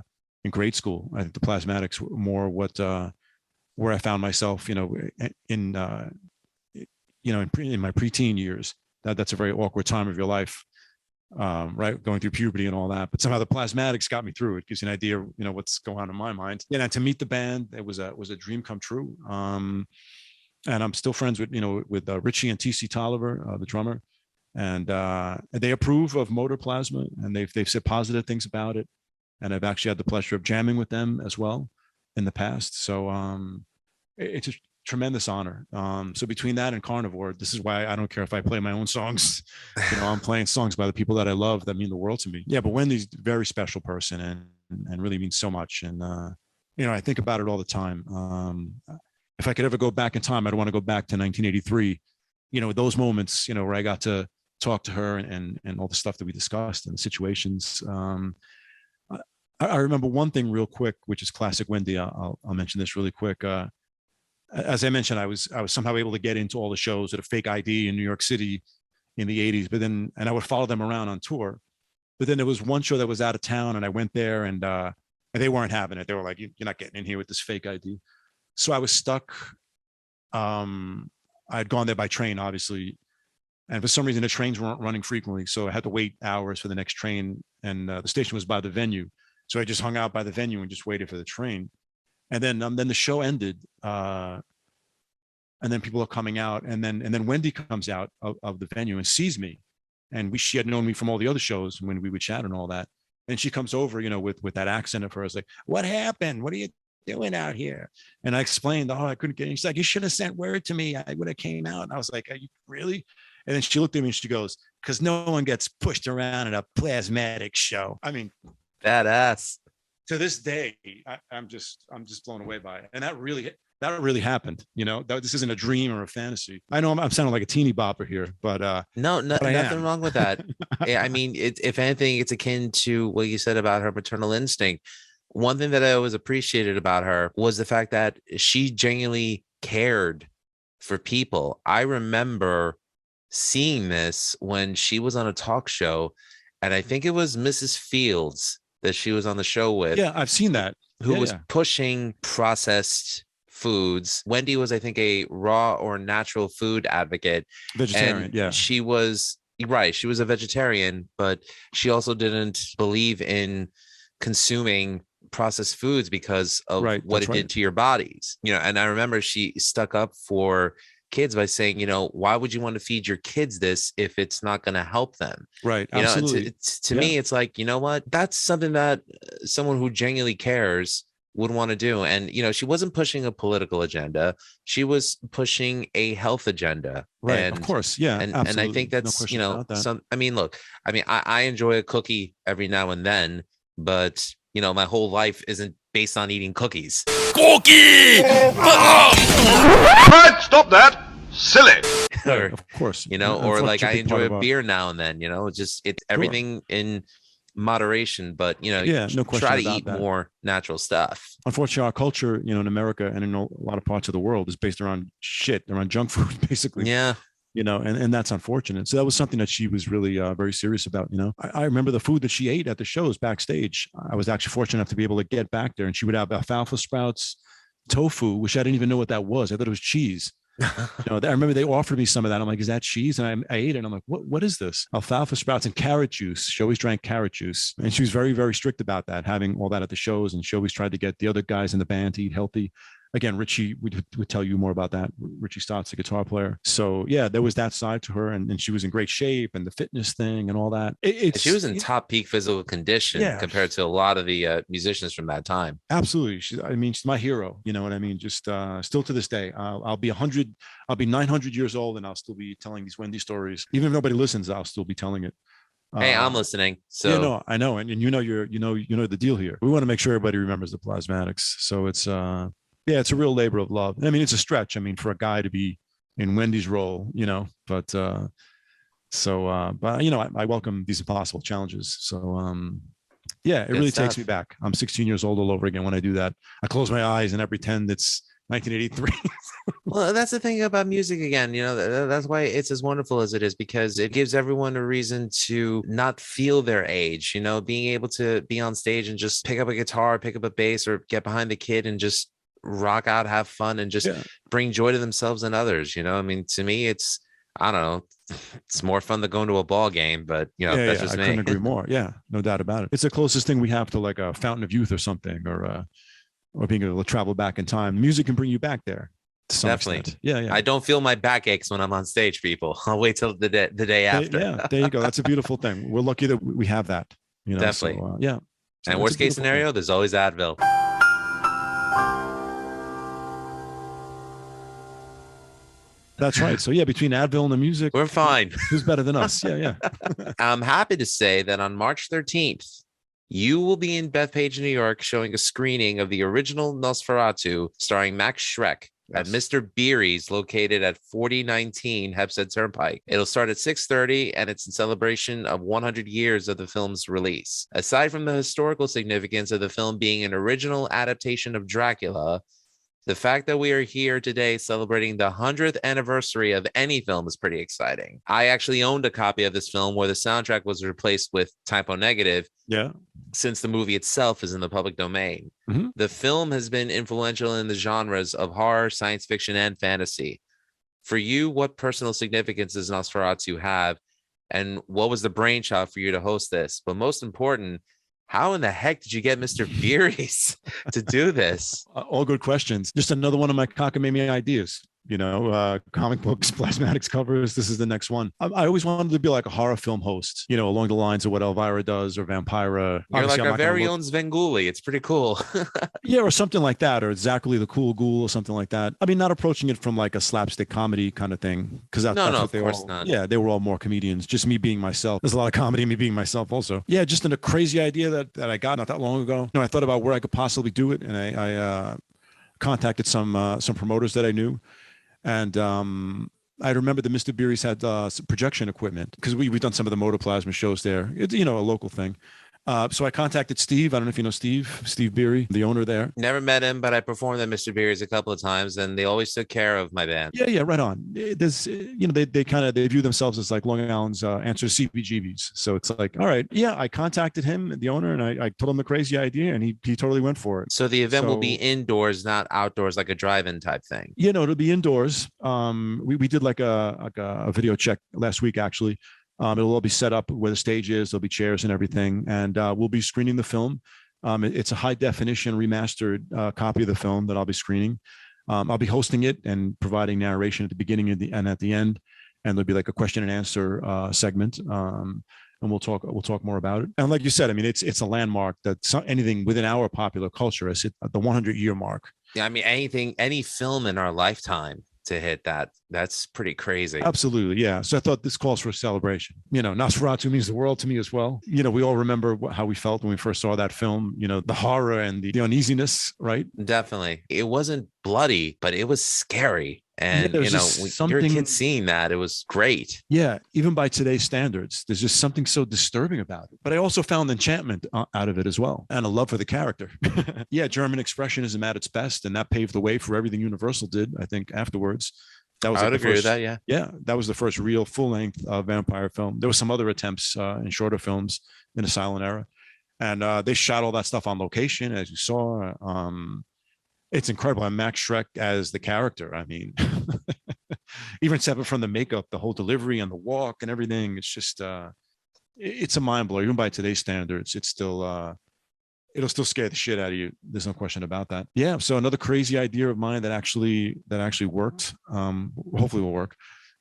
Speaker 4: grade school. I think the Plasmatics were more where I found myself, in my preteen years. That's a very awkward time of your life. Right, going through puberty and all that, but somehow the Plasmatics got me through. It gives you an idea, what's going on in my mind. And to meet the band, it was a dream come true. And I'm still friends with Richie and TC Tolliver, the drummer, and they approve of Motorplasma, and they've said positive things about it. And I've actually had the pleasure of jamming with them as well in the past. So it's a tremendous honor. So between that and Carnivore, this is why I don't care if I play my own songs. I'm playing songs by the people that I love that mean the world to me. Yeah, but Wendy's a very special person and really means so much. And I think about it all the time. If I could ever go back in time, I'd want to go back to 1983. Those moments, where I got to talk to her and all the stuff that we discussed and the situations. I remember one thing real quick, which is classic Wendy. I'll mention this really quick. As I mentioned, I was somehow able to get into all the shows at a fake ID in New York City in the 80s, and I would follow them around on tour. But then there was one show that was out of town, and I went there, and they weren't having it. They were like, "You're not getting in here with this fake ID." So I was stuck. I'd gone there by train, obviously, and for some reason the trains weren't running frequently, so I had to wait hours for the next train, and the station was by the venue. So I just hung out by the venue and just waited for the train. And then the show ended, and then people are coming out, and then Wendy comes out of the venue and sees me, and she had known me from all the other shows when we would chat and all that. And she comes over, with that accent of hers, like, "What happened? What are you doing out here?" And I explained, "Oh, I couldn't get in." She's like, "You should have sent word to me. I would have came out." And I was like, "Are you really?" And then she looked at me and she goes, "Because no one gets pushed around at a Plasmatic show." I mean,
Speaker 1: badass.
Speaker 4: To this day, I'm just blown away by it. And that really happened. This isn't a dream or a fantasy. I know I'm sounding like a teeny bopper here, but
Speaker 1: no, nothing wrong with that. I mean, if anything, it's akin to what you said about her maternal instinct. One thing that I always appreciated about her was the fact that she genuinely cared for people. I remember seeing this when she was on a talk show, and I think it was Mrs. Fields that she was on the show with.
Speaker 4: Yeah, I've seen that.
Speaker 1: Who was pushing processed foods. Wendy was, I think, a raw or natural food advocate.
Speaker 4: Vegetarian, yeah.
Speaker 1: She was, right, she was a vegetarian, but she also didn't believe in consuming processed foods because of what it did to your bodies. And I remember she stuck up for kids by saying, why would you want to feed your kids this if it's not going to help them?
Speaker 4: Right. Absolutely.
Speaker 1: To me, it's like, what? That's something that someone who genuinely cares would want to do. And, she wasn't pushing a political agenda. She was pushing a health agenda.
Speaker 4: Right.
Speaker 1: And,
Speaker 4: of course. Yeah.
Speaker 1: And I think that's, I enjoy a cookie every now and then, but, my whole life isn't based on eating cookies.
Speaker 5: Cookie! Stop that! Silly.
Speaker 1: Or,
Speaker 4: of course.
Speaker 1: Or like I enjoy a beer now and then, it's everything in moderation, but
Speaker 4: no
Speaker 1: try to eat more natural stuff.
Speaker 4: Unfortunately, our culture, in America and in a lot of parts of the world is based around junk food, basically.
Speaker 1: Yeah.
Speaker 4: And that's unfortunate. So that was something that she was really very serious about. I remember the food that she ate at the shows backstage. I was actually fortunate enough to be able to get back there, and she would have alfalfa sprouts, tofu, which I didn't even know what that was. I thought it was cheese. I remember they offered me some of that. I'm like, is that cheese? And I ate it. And I'm like, what is this? Alfalfa sprouts and carrot juice. She always drank carrot juice. And she was very, very strict about that, having all that at the shows. And she always tried to get the other guys in the band to eat healthy. Again, Richie would tell you more about that. Richie Stott's the guitar player. So yeah, there was that side to her, and she was in great shape, and the fitness thing and all that.
Speaker 1: She was in top peak physical condition compared to a lot of the musicians from that time.
Speaker 4: Absolutely. She's my hero. You know what I mean? Just still to this day, I'll be 100, I'll be 900 years old, and I'll still be telling these Wendy stories. Even if nobody listens, I'll still be telling it.
Speaker 1: Hey, I'm listening. So
Speaker 4: I know, and you know the deal here. We want to make sure everybody remembers the Plasmatics. So it's it's a real labor of love. I mean, it's a stretch. I mean, for a guy to be in Wendy's role, but I welcome these impossible challenges. So it really takes me back. I'm 16 years old all over again when I do that. I close my eyes and I pretend it's 1983.
Speaker 1: Well, that's the thing about music again, that's why it's as wonderful as it is, because it gives everyone a reason to not feel their age, being able to be on stage and just pick up a guitar, pick up a bass, or get behind the kid and just rock out, have fun, and just bring joy to themselves and others. I mean, to me, it's, I don't know, it's more fun than going to a ball game, but that's just me.
Speaker 4: I couldn't agree more. Yeah, no doubt about it. It's the closest thing we have to like a fountain of youth or something, or being able to travel back in time. Music can bring you back there.
Speaker 1: Definitely.
Speaker 4: Extent. Yeah.
Speaker 1: I don't feel my back aches when I'm on stage, people. I'll wait till the day after.
Speaker 4: There you go. That's a beautiful thing. We're lucky that we have that.
Speaker 1: Definitely.
Speaker 4: So, So
Speaker 1: and worst case scenario, thing. There's always Advil.
Speaker 4: That's right. So between Advil and the music,
Speaker 1: we're fine.
Speaker 4: Who's better than us? Yeah.
Speaker 1: I'm happy to say that on March 13th, you will be in Bethpage, New York, showing a screening of the original Nosferatu starring Max Schreck at Mr. Beery's, located at 4019 Hempstead Turnpike. It'll start at 6:30, and it's in celebration of 100 years of the film's release. Aside from the historical significance of the film being an original adaptation of Dracula, the fact that we are here today celebrating the 100th anniversary of any film is pretty exciting. I actually owned a copy of this film where the soundtrack was replaced with Typo Negative.
Speaker 4: Yeah.
Speaker 1: Since the movie itself is in the public domain. Mm-hmm. The film has been influential in the genres of horror, science fiction, and fantasy. For you, what personal significance does Nosferatu have? And what was the brainchild for you to host this? But most important, how in the heck did you get Mr. Beery's to do this?
Speaker 4: All good questions. Just another one of my cockamamie ideas. Comic books, Plasmatics covers. This is the next one. I always wanted to be like a horror film host, along the lines of what Elvira does or Vampira.
Speaker 1: You're like our very own Svengoolie. It's pretty cool.
Speaker 4: Or something like that, or Zachary the Cool Ghoul or something like that. I mean, not approaching it from like a slapstick comedy kind of thing, because that's what they all. Not. Yeah, they were all more comedians. Just me being myself. There's a lot of comedy in me being myself also. Yeah, just in a crazy idea that I got not that long ago. I thought about where I could possibly do it, and I contacted some promoters that I knew. And I remember that Mr. Beery's had some projection equipment, because we've done some of the Motorplasma shows there. It's, a local thing. So I contacted Steve. I don't know if you know Steve Beery, the owner there.
Speaker 1: Never met him, but I performed at Mr. Beery's a couple of times, and they always took care of my band.
Speaker 4: Yeah, right on. There's, they view themselves as like Long Island's answer to CBGBs. So it's like, all right, I contacted him, the owner, and I told him the crazy idea, and he totally went for it.
Speaker 1: So the event will be indoors, not outdoors, like a drive-in type thing.
Speaker 4: It'll be indoors. We did like a video check last week, actually. It'll all be set up where the stage is. There'll be chairs and everything. And we'll be screening the film. It's a high definition remastered copy of the film that I'll be screening. I'll be hosting it and providing narration at the beginning and at the end. And there'll be like a question and answer segment. And we'll talk more about it. And like you said, I mean, it's a landmark that's anything within our popular culture. It's the 100-year mark.
Speaker 1: Yeah, I mean, any film in our lifetime to hit that's pretty crazy.
Speaker 4: Absolutely. Yeah. So I thought this calls for a celebration. Nosferatu means the world to me as well. We all remember how we felt when we first saw that film, the horror and the uneasiness, right?
Speaker 1: Definitely. It wasn't bloody, but it was scary. And, you're a kid seeing that, it was great.
Speaker 4: Yeah. Even by today's standards, there's just something so disturbing about it. But I also found enchantment out of it as well, and a love for the character. Yeah. German expressionism at its best. And that paved the way for everything Universal did, I think, afterwards. That was
Speaker 1: I would agree with that. Yeah.
Speaker 4: Yeah. That was the first real full-length vampire film. There were some other attempts in shorter films in the silent era. And they shot all that stuff on location, as you saw. It's incredible. And Max Schreck as the character. I mean, even separate from the makeup, the whole delivery and the walk and everything. It's just, it's a mind blower. Even by today's standards, it's still, it'll still scare the shit out of you. There's no question about that. Yeah. So another crazy idea of mine that actually worked. Hopefully will work.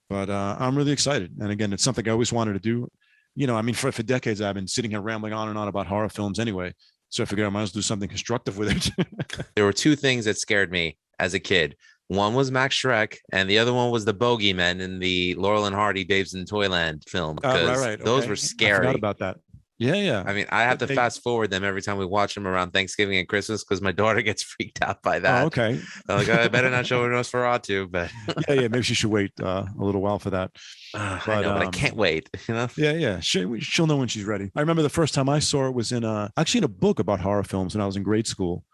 Speaker 4: But I'm really excited. And again, it's something I always wanted to do. You know, I mean, for decades, I've been sitting here rambling on and on about horror films anyway. So I figured I might as well do something constructive with it.
Speaker 1: There were two things that scared me as a kid. One was Max Schreck, and the other one was the Bogeymen in the Laurel and Hardy Babes in Toyland film.
Speaker 4: Right.
Speaker 1: Those were scary. I
Speaker 4: forgot about that. Yeah.
Speaker 1: I mean, I have to fast forward them every time we watch them around Thanksgiving and Christmas because my daughter gets freaked out by that.
Speaker 4: Oh, okay.
Speaker 1: Like, I better not show her Nosferatu, but
Speaker 4: yeah. Maybe she should wait a little while for that.
Speaker 1: But I can't wait. You know?
Speaker 4: Yeah. She'll know when she's ready. I remember the first time I saw it was in a book about horror films when I was in grade school.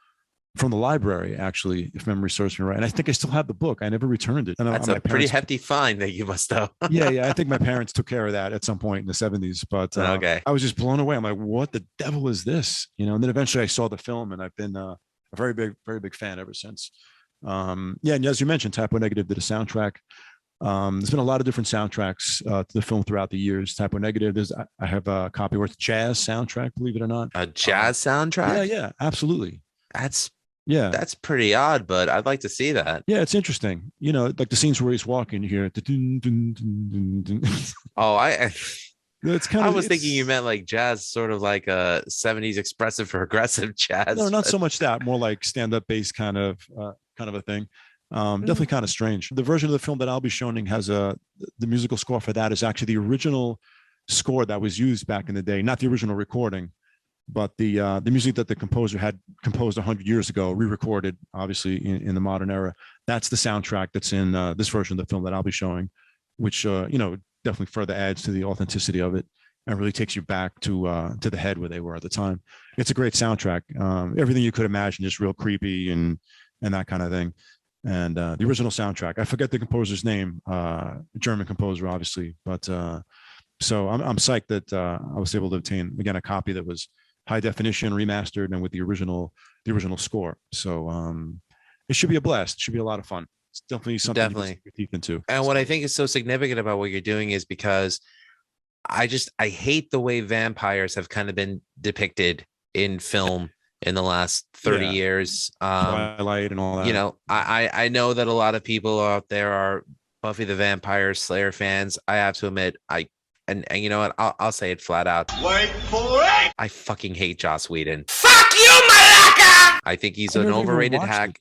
Speaker 4: From the library, actually, if memory serves me right. And I think I still have the book. I never returned it. And
Speaker 1: that's a pretty hefty fine that you must have.
Speaker 4: yeah. I think my parents took care of that at some point in the 70s. But
Speaker 1: okay.
Speaker 4: I was just blown away. I'm like, what the devil is this? You know, and then eventually I saw the film and I've been a very big fan ever since. And as you mentioned, Typo Negative did a soundtrack. There's been a lot of different soundtracks to the film throughout the years. Typo Negative, I have a copy where it's jazz soundtrack, believe it or not.
Speaker 1: A jazz soundtrack?
Speaker 4: Yeah, absolutely.
Speaker 1: That's pretty odd, but I'd like to see that.
Speaker 4: Yeah, it's interesting. You know, like the scenes where he's walking, you hear
Speaker 1: Oh,
Speaker 4: it's kind of.
Speaker 1: I was thinking you meant like jazz, sort of like a 70s expressive or aggressive jazz.
Speaker 4: No, not so much that. More like stand-up bass kind of a thing. Definitely kind of strange. The version of the film that I'll be showing has the musical score for that is actually the original score that was used back in the day, not the original recording. But the music that the composer had composed 100 years ago, re-recorded, obviously in the modern era, that's the soundtrack that's in this version of the film that I'll be showing, which definitely further adds to the authenticity of it and really takes you back to the head where they were at the time. It's a great soundtrack. Everything you could imagine, just real creepy and that kind of thing. And the original soundtrack, I forget the composer's name, German composer, obviously, but so I'm psyched that I was able to obtain again a copy that was high definition, remastered, and with the original score. So it should be a blast. It should be a lot of fun. It's definitely something to get your teeth into.
Speaker 1: And what I think is so significant about what you're doing is because I hate the way vampires have kind of been depicted in film in the last 30 years.
Speaker 4: Twilight and all that.
Speaker 1: You know, I know that a lot of people out there are Buffy the Vampire Slayer fans. I have to admit, and you know what? I'll say it flat out.
Speaker 5: Wait for it!
Speaker 1: I fucking hate Joss Whedon.
Speaker 5: Fuck you, Malaka!
Speaker 1: I think he's an overrated hack.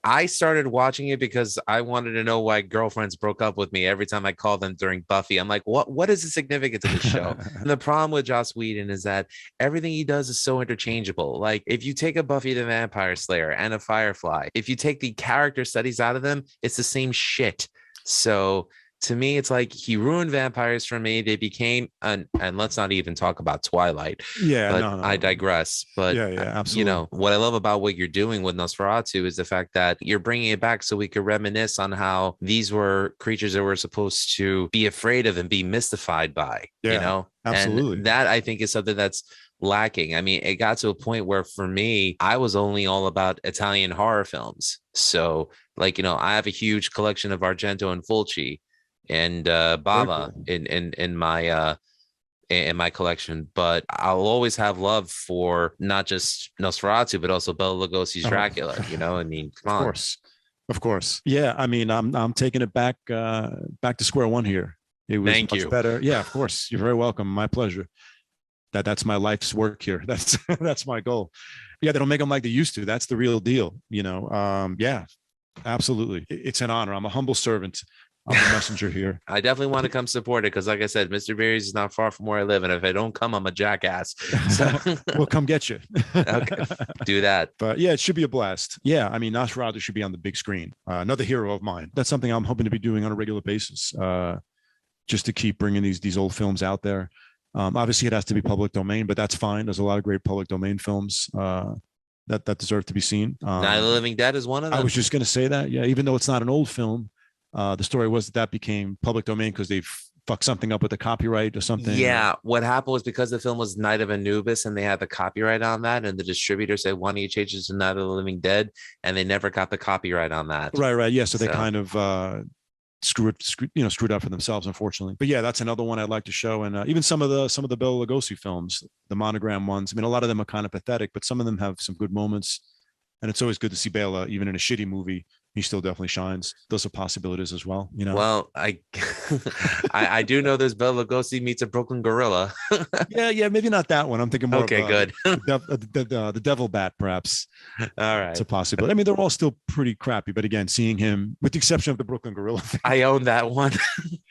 Speaker 1: I started watching it because I wanted to know why girlfriends broke up with me every time I called them during Buffy. I'm like, what is the significance of this show? And the problem with Joss Whedon is that everything he does is so interchangeable. Like if you take a Buffy the Vampire Slayer and a Firefly, if you take the character studies out of them, it's the same shit. So to me, it's like he ruined vampires for me. They became and let's not even talk about Twilight.
Speaker 4: Yeah,
Speaker 1: no. I digress. But
Speaker 4: yeah, absolutely.
Speaker 1: You know what I love about what you're doing with Nosferatu is the fact that you're bringing it back so we could reminisce on how these were creatures that we're supposed to be afraid of and be mystified by.
Speaker 4: Yeah,
Speaker 1: you know,
Speaker 4: absolutely.
Speaker 1: And that I think is something that's lacking. I mean, it got to a point where for me, I was only all about Italian horror films. So, like, you know, I have a huge collection of Argento and Fulci and Bava in my collection, but I'll always have love for not just Nosferatu, but also Bela Lugosi's Dracula. You know, I mean, come on.
Speaker 4: Of course. Yeah, I mean, I'm taking it back to square one here. It was much better. Yeah, of course. You're very welcome. My pleasure. That's my life's work here. That's my goal. Yeah, they don't make them like they used to. That's the real deal. You know. Yeah, absolutely. It's an honor. I'm a humble servant. I'm a messenger here.
Speaker 1: I definitely want to come support it because, like I said, Mr. Beery's is not far from where I live, and if I don't come, I'm a jackass. So
Speaker 4: we'll come get you.
Speaker 1: Okay, do that.
Speaker 4: But yeah, it should be a blast. Yeah, I mean, Nosferatu should be on the big screen. Another hero of mine. That's something I'm hoping to be doing on a regular basis, just to keep bringing these old films out there. Obviously, it has to be public domain, but that's fine. There's a lot of great public domain films that deserve to be seen.
Speaker 1: Night of the Living Dead is one of them.
Speaker 4: I was just going to say that. Yeah, even though it's not an old film. The story was that became public domain because they fuck something up with the copyright or something.
Speaker 1: Yeah, what happened was because the film was Night of Anubis and they had the copyright on that, and the distributor said, "Why don't you change it to Night of the Living Dead?" And they never got the copyright on that.
Speaker 4: Right. Yeah. So they kind of screwed up for themselves, unfortunately. But yeah, that's another one I'd like to show. And even some of the Bela Lugosi films, the Monogram ones. I mean, a lot of them are kind of pathetic, but some of them have some good moments. And it's always good to see Bela, even in a shitty movie. He still definitely shines. Those are possibilities as well, you know.
Speaker 1: Well, I do know there's Bela Lugosi meets a Brooklyn Gorilla.
Speaker 4: yeah, maybe not that one. I'm thinking more.
Speaker 1: Okay, good.
Speaker 4: The Devil Bat, perhaps.
Speaker 1: All right,
Speaker 4: it's a possibility. I mean, they're all still pretty crappy, but again, seeing him, with the exception of the Brooklyn Gorilla thing,
Speaker 1: I own that one.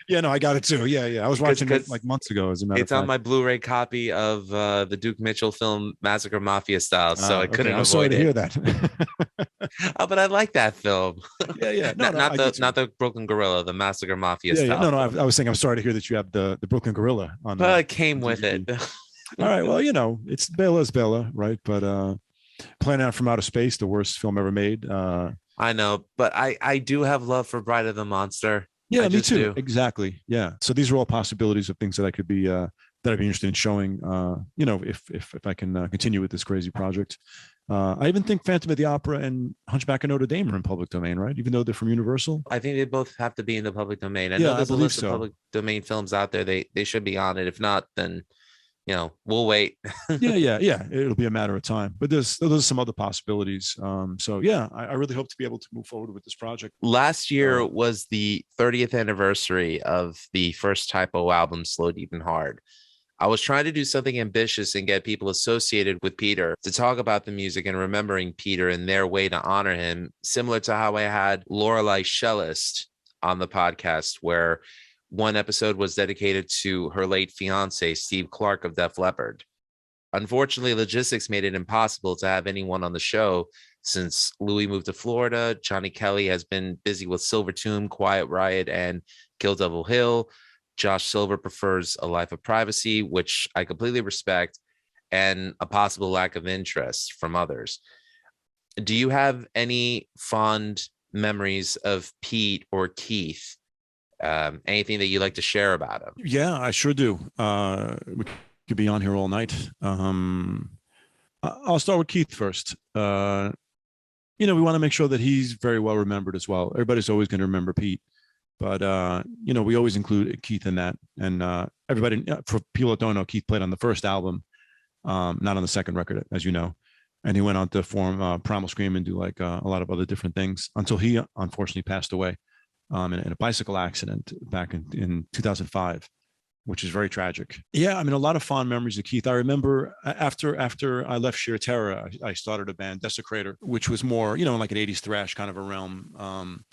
Speaker 4: Yeah, no, I got it too. Yeah. I was watching it like months ago. As a matter of fact,
Speaker 1: it's on my Blu-ray copy of the Duke Mitchell film Massacre Mafia Style, so I couldn't
Speaker 4: I'm
Speaker 1: avoid
Speaker 4: sorry to
Speaker 1: it.
Speaker 4: hear that.
Speaker 1: Oh, but I like that film.
Speaker 4: Yeah.
Speaker 1: Not the Brooklyn Gorilla, the Massacre Mafia style.
Speaker 4: Yeah. No, I was saying I'm sorry to hear that you have the Brooklyn Gorilla on.
Speaker 1: But it came with it.
Speaker 4: All right. Well, it's Bela's Bela, right? But Planet Out from Outer Space, the worst film ever made.
Speaker 1: I know, but I do have love for Bride of the Monster.
Speaker 4: Yeah,
Speaker 1: I
Speaker 4: me too.
Speaker 1: Do.
Speaker 4: Exactly. Yeah. So these are all possibilities of things that I could be that I'd be interested in showing. If I can continue with this crazy project. I even think Phantom of the Opera and Hunchback of Notre Dame are in public domain, right? Even though they're from Universal.
Speaker 1: I think they both have to be in the public domain. I know there's a list of public domain films out there. They should be on it. If not, then we'll wait.
Speaker 4: yeah. It'll be a matter of time. But those are some other possibilities. So yeah, I really hope to be able to move forward with this project.
Speaker 1: Last year was the 30th anniversary of the first Typo album, Slow, Deep, and Hard. I was trying to do something ambitious and get people associated with Peter to talk about the music and remembering Peter in their way to honor him, similar to how I had Lorelei Shellist on the podcast, where one episode was dedicated to her late fiance, Steve Clark of Def Leppard. Unfortunately, logistics made it impossible to have anyone on the show since Louis moved to Florida. Johnny Kelly has been busy with Silver Tomb, Quiet Riot, and Kill Devil Hill. Josh Silver prefers a life of privacy, which I completely respect, and a possible lack of interest from others. Do you have any fond memories of Pete or Keith? Anything that you like to share about him?
Speaker 4: Yeah, I sure do. We could be on here all night. I'll start with Keith first. We want to make sure that he's very well remembered as well. Everybody's always going to remember Pete. But, we always include Keith in that. And everybody, for people that don't know, Keith played on the first album, not on the second record, as you know. And he went on to form Primal Scream and do like a lot of other different things until he unfortunately passed away in a bicycle accident back in 2005, which is very tragic. Yeah, I mean, a lot of fond memories of Keith. I remember after I left Sheer Terror, I started a band, Desecrator, which was more, like an 80s thrash kind of a realm.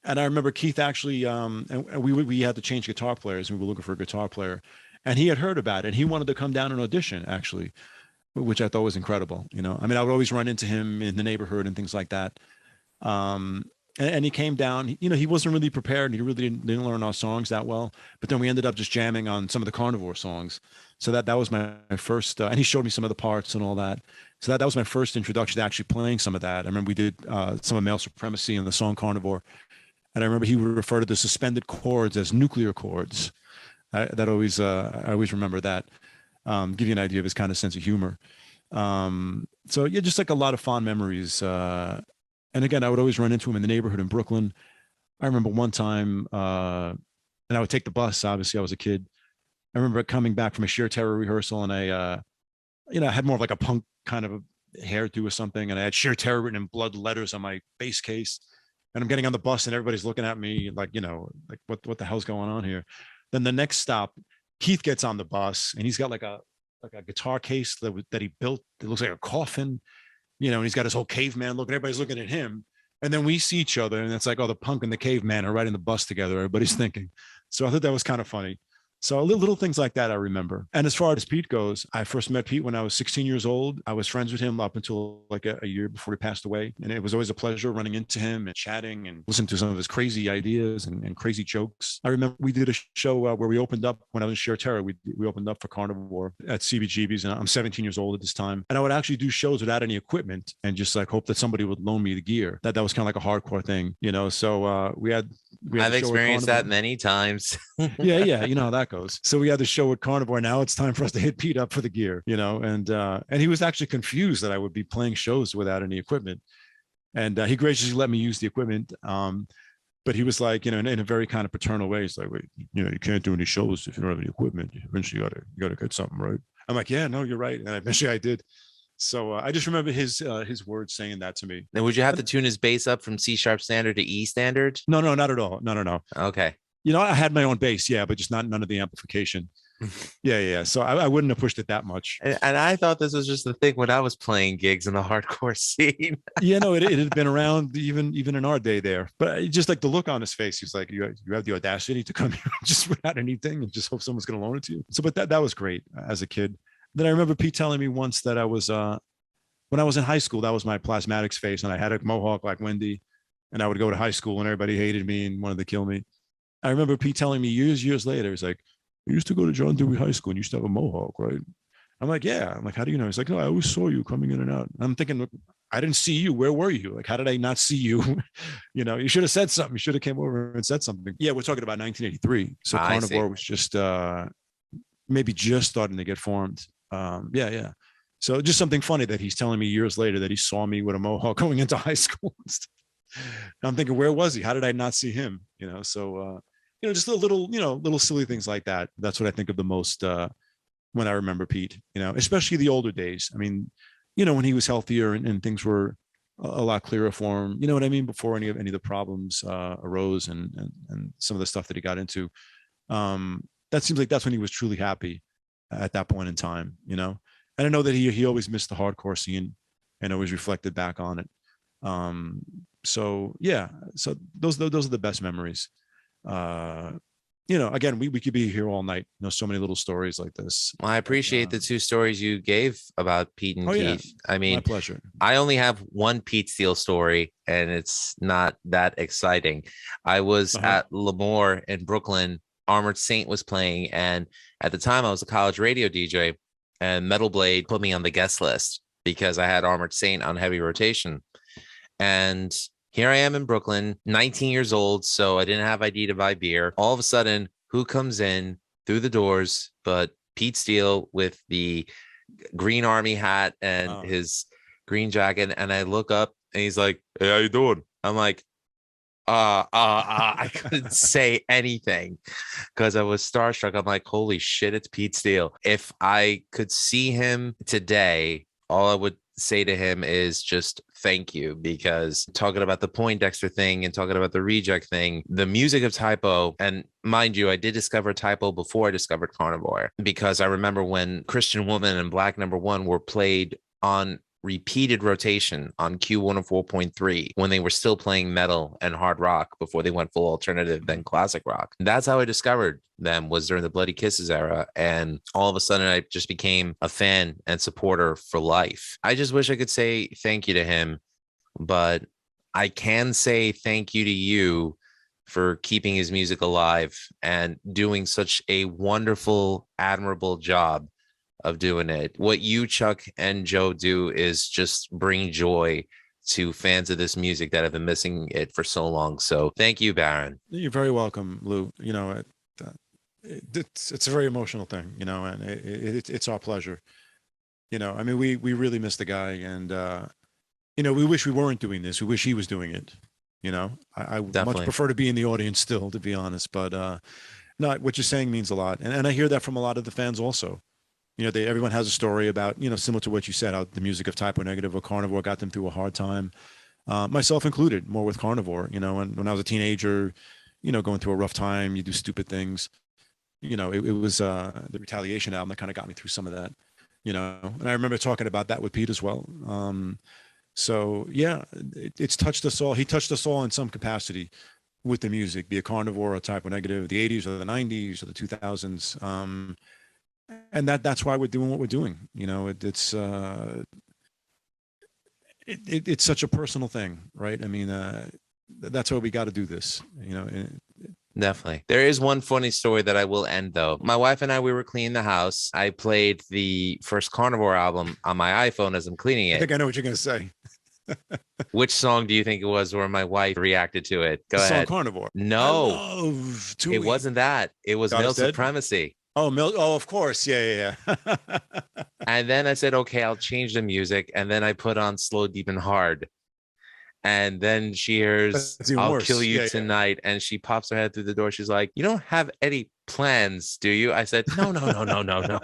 Speaker 4: And I remember Keith actually, and we had to change guitar players, and we were looking for a guitar player, and he had heard about it. And he wanted to come down and audition, actually, which I thought was incredible. I mean, I would always run into him in the neighborhood and things like that. And he came down. He wasn't really prepared. He really didn't learn our songs that well. But then we ended up just jamming on some of the Carnivore songs. So that was my first. And he showed me some of the parts and all that. So that was my first introduction to actually playing some of that. I remember we did some of Male Supremacy and the song Carnivore. And I remember he would refer to the suspended chords as nuclear chords. I always remember that. Give you an idea of his kind of sense of humor. So yeah, just like a lot of fond memories. And again, I would always run into him in the neighborhood in Brooklyn. I remember one time, and I would take the bus. Obviously, I was a kid. I remember coming back from a Sheer Terror rehearsal, and I had more of like a punk kind of a hairdo or something, and I had Sheer Terror written in blood letters on my bass case. And I'm getting on the bus and everybody's looking at me like, like what the hell's going on here? Then the next stop, Keith gets on the bus and he's got like a guitar case that he built. It looks like a coffin, and he's got his whole caveman look, and everybody's looking at him. And then we see each other and it's like, oh, the punk and the caveman are riding the bus together. Everybody's thinking. So I thought that was kind of funny. So little things like that I remember. And as far as Pete goes, I first met Pete when I was 16 years old. I was friends with him up until like a year before he passed away. And it was always a pleasure running into him and chatting and listening to some of his crazy ideas and crazy jokes. I remember we did a show where we opened up when I was in sheer terror. We opened up for Carnivore at CBGB's, and I'm 17 years old at this time. And I would actually do shows without any equipment and just like hope that somebody would loan me the gear. That was kind of like a hardcore thing, you know? So we had
Speaker 1: I've experienced that many times.
Speaker 4: yeah, you know how that goes. So we had the show at Carnivore. Now it's time for us to hit Pete up for the gear, you know, and he was actually confused that I would be playing shows without any equipment. And he graciously let me use the equipment. But he was like, you know, in a very kind of paternal way, he's like, wait, you know, you can't do any shows if you don't have any equipment. Eventually you gotta get something, right? I'm like, yeah, no, you're right. And eventually I did. So I just remember his words saying that to me.
Speaker 1: Then would you have to tune his bass up from C sharp standard to E standard?
Speaker 4: No, not at all. No.
Speaker 1: Okay.
Speaker 4: You know, I had my own bass, yeah, but just none of the amplification. Yeah. So I wouldn't have pushed it that much.
Speaker 1: And I thought this was just the thing when I was playing gigs in the hardcore scene.
Speaker 4: Yeah, no, it had been around even in our day there. But just like the look on his face, he's like, you have the audacity to come here just without anything and just hope someone's going to loan it to you. So, but that was great as a kid. Then I remember Pete telling me once that I was, when I was in high school, that was my Plasmatics face, and I had a mohawk like Wendy, and I would go to high school and everybody hated me and wanted to kill me. I remember Pete telling me years later, he's like, you used to go to John Dewey High School and you used to have a mohawk, right? I'm like, yeah. I'm like, how do you know? He's like, no, I always saw you coming in and out. I'm thinking, look, I didn't see you. Where were you? Like, how did I not see you? You know, you should have said something. You should have came over and said something. Yeah, we're talking about 1983. So Carnivore was just maybe just starting to get formed. Yeah. So just something funny that he's telling me years later that he saw me with a mohawk going into high school. I'm thinking, where was he? How did I not see him? You know, so you know, just little silly things like that. That's what I think of the most when I remember Pete, you know, especially the older days. I mean, you know, when he was healthier and things were a lot clearer for him, you know what I mean? Before any of the problems arose and some of the stuff that he got into, that seems like that's when he was truly happy at that point in time, you know? And I know that he always missed the hardcore scene and always reflected back on it. So yeah, so those are the best memories. You know, again, we could be here all night. You know, so many little stories like this.
Speaker 1: Well, I appreciate the two stories you gave about Pete and Keith. Yeah, I mean,
Speaker 4: my pleasure.
Speaker 1: I only have one Pete Steele story, and it's not that exciting. I was at Lemoore in Brooklyn. Armored Saint was playing, and at the time I was a college radio DJ, and Metal Blade put me on the guest list because I had Armored Saint on heavy rotation. And here I am in Brooklyn, 19 years old, so I didn't have ID to buy beer. All of a sudden, who comes in through the doors but Pete Steele with the green army hat and his green jacket? And I look up and he's like, hey, how you doing? I'm like, I couldn't say anything because I was starstruck. I'm like, holy shit, it's Pete Steele. If I could see him today, all I would say to him is just thank you, because talking about the Poindexter thing and talking about the reject thing, the music of Typo, and mind you, I did discover Typo before I discovered Carnivore, because I remember when Christian Woman and Black Number One were played on repeated rotation on Q104.3 when they were still playing metal and hard rock before they went full alternative, then classic rock. That's how I discovered them, was during the Bloody Kisses era. And all of a sudden I just became a fan and supporter for life. I just wish I could say thank you to him, but I can say thank you to you for keeping his music alive and doing such a wonderful, admirable job of doing it. What you, Chuck, and Joe do is just bring joy to fans of this music that have been missing it for so long. So thank you, Baron.
Speaker 4: You're very welcome, Lou. You know, it's a very emotional thing, you know, and it's our pleasure. You know, I mean, we really miss the guy, and you know, we wish we weren't doing this. We wish he was doing it. You know, I would much prefer to be in the audience still, to be honest. But no, what you're saying means a lot, and I hear that from a lot of the fans also. You know, everyone has a story about, you know, similar to what you said, how the music of Typo Negative or Carnivore got them through a hard time, myself included, more with Carnivore. You know, and when I was a teenager, you know, going through a rough time, you do stupid things. You know, it was the Retaliation album that kind of got me through some of that. You know, and I remember talking about that with Pete as well. So yeah, it's touched us all. He touched us all in some capacity. with the music, be a carnivore or type O negative, the 80s or the 90s or the 2000s. And that's why we're doing what we're doing. You know, it's such a personal thing, right? I mean, that's why we got to do this, you know.
Speaker 1: Definitely. There is one funny story that I will end though. My wife and I, we were cleaning the house. I played the first Carnivore album on my iPhone as I'm cleaning
Speaker 4: I
Speaker 1: it.
Speaker 4: think I know what you're going to say.
Speaker 1: Which song do you think it was where my wife reacted to it? Go
Speaker 4: The
Speaker 1: ahead.
Speaker 4: song Carnivore.
Speaker 1: No,
Speaker 4: It
Speaker 1: wasn't that. It was
Speaker 4: God
Speaker 1: Male
Speaker 4: is Dead?
Speaker 1: Supremacy.
Speaker 4: Oh, of course. Yeah.
Speaker 1: And then I said, okay, I'll change the music. And then I put on Slow, Deep, and Hard. And then she hears,
Speaker 4: That's even
Speaker 1: I'll
Speaker 4: worse.
Speaker 1: kill you
Speaker 4: Yeah.
Speaker 1: tonight. And she pops her head through the door. She's like, you don't have any plans, do you? I said, no.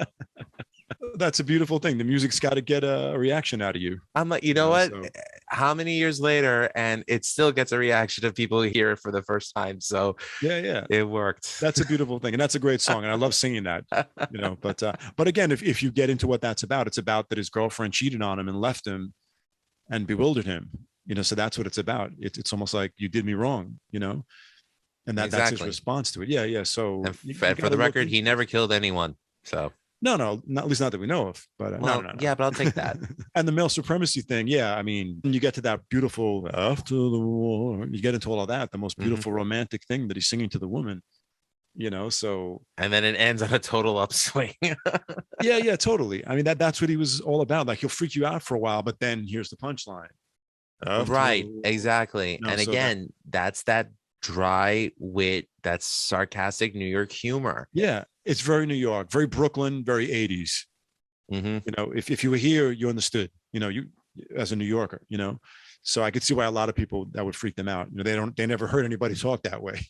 Speaker 4: That's a beautiful thing. The music's got to get a reaction out of you.
Speaker 1: I'm like, you know what?
Speaker 4: So-
Speaker 1: How many years later, and it still gets a reaction of people who hear it for the first time. So
Speaker 4: yeah.
Speaker 1: it worked.
Speaker 4: That's a beautiful thing. And that's a great song. And I love singing that, you know, but again, if you get into what that's about, it's about that his girlfriend cheated on him and left him and bewildered him, you know, so that's what it's about. It's almost like you did me wrong, you know, and that's his
Speaker 1: Exactly.
Speaker 4: response to it. Yeah. So
Speaker 1: And
Speaker 4: you
Speaker 1: for
Speaker 4: gotta
Speaker 1: the
Speaker 4: look
Speaker 1: record,
Speaker 4: into
Speaker 1: he
Speaker 4: it.
Speaker 1: never killed anyone. So
Speaker 4: No, not, at least not that we know of, but
Speaker 1: well,
Speaker 4: no.
Speaker 1: yeah, but I'll take that.
Speaker 4: And the male supremacy thing. Yeah. I mean, when you get to that beautiful after the war, you get into all of that, the most beautiful romantic thing that he's singing to the woman, you know, so.
Speaker 1: And then it ends on a total upswing.
Speaker 4: Yeah, totally. I mean, that's what he was all about. Like he'll freak you out for a while, but then here's the punchline.
Speaker 1: Right, exactly.
Speaker 4: No,
Speaker 1: And
Speaker 4: so
Speaker 1: again, that's that dry wit, that's sarcastic New York humor.
Speaker 4: yeah, it's very New York, very Brooklyn, very 80s.
Speaker 1: Mm-hmm.
Speaker 4: You know, if you were here, you understood, you know, you as a New Yorker, you know. So I could see why a lot of people that would freak them out. You know, they never heard anybody talk that way.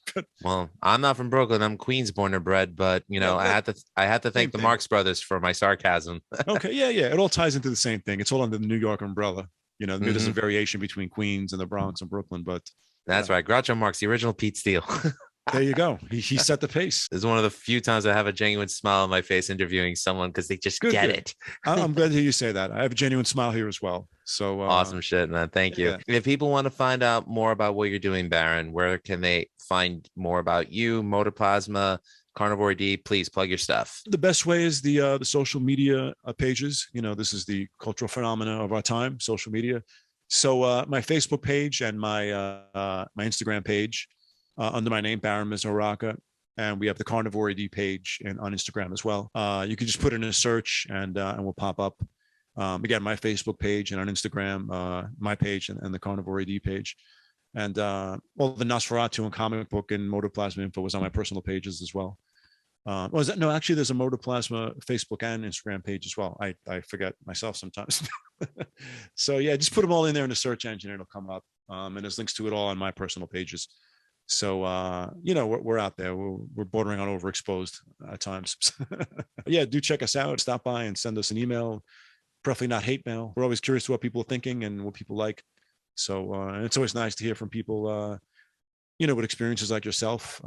Speaker 1: Well, I'm not from Brooklyn. I'm Queens born and bred, but you know,
Speaker 4: Yeah,
Speaker 1: I had to thank the
Speaker 4: thing.
Speaker 1: Marx Brothers for my sarcasm.
Speaker 4: Okay, yeah. It all ties into the same thing. It's all under the New York umbrella. You know, there's a variation between Queens and the Bronx and Brooklyn, but
Speaker 1: That's right. Groucho Marx, the original Pete Steele.
Speaker 4: there you go. He set the pace.
Speaker 1: This is one of the few times I have a genuine smile on my face interviewing someone because they just get it.
Speaker 4: I'm glad to hear you say that. I have a genuine smile here as well. So
Speaker 1: Awesome shit, man. Thank you.
Speaker 4: yeah.
Speaker 1: If people want to find out more about what you're doing, Baron, where can they find more about you, Motorplasma, Carnivore A.D? Please plug your stuff.
Speaker 4: The best way is the social media pages. You know, this is the cultural phenomena of our time, social media. So my Facebook page and my Instagram page under my name, Baron Misuraca, and we have the Carnivore A.D page and on Instagram as well. You can just put in a search and we'll pop up. Again, my Facebook page and on Instagram, my page and the Carnivore A.D page. And the Nosferatu and comic book and Motorplasma info was on my personal pages as well. No, actually, there's a Motorplasma Facebook and Instagram page as well. I forget myself sometimes. So yeah, just put them all in there in the search engine, it'll come up. And there's links to it all on my personal pages. So you know, we're out there. We're bordering on overexposed at times. Yeah, do check us out. Stop by and send us an email. Preferably not hate mail. We're always curious to what people are thinking and what people like. So and it's always nice to hear from people, you know, with experiences like yourself,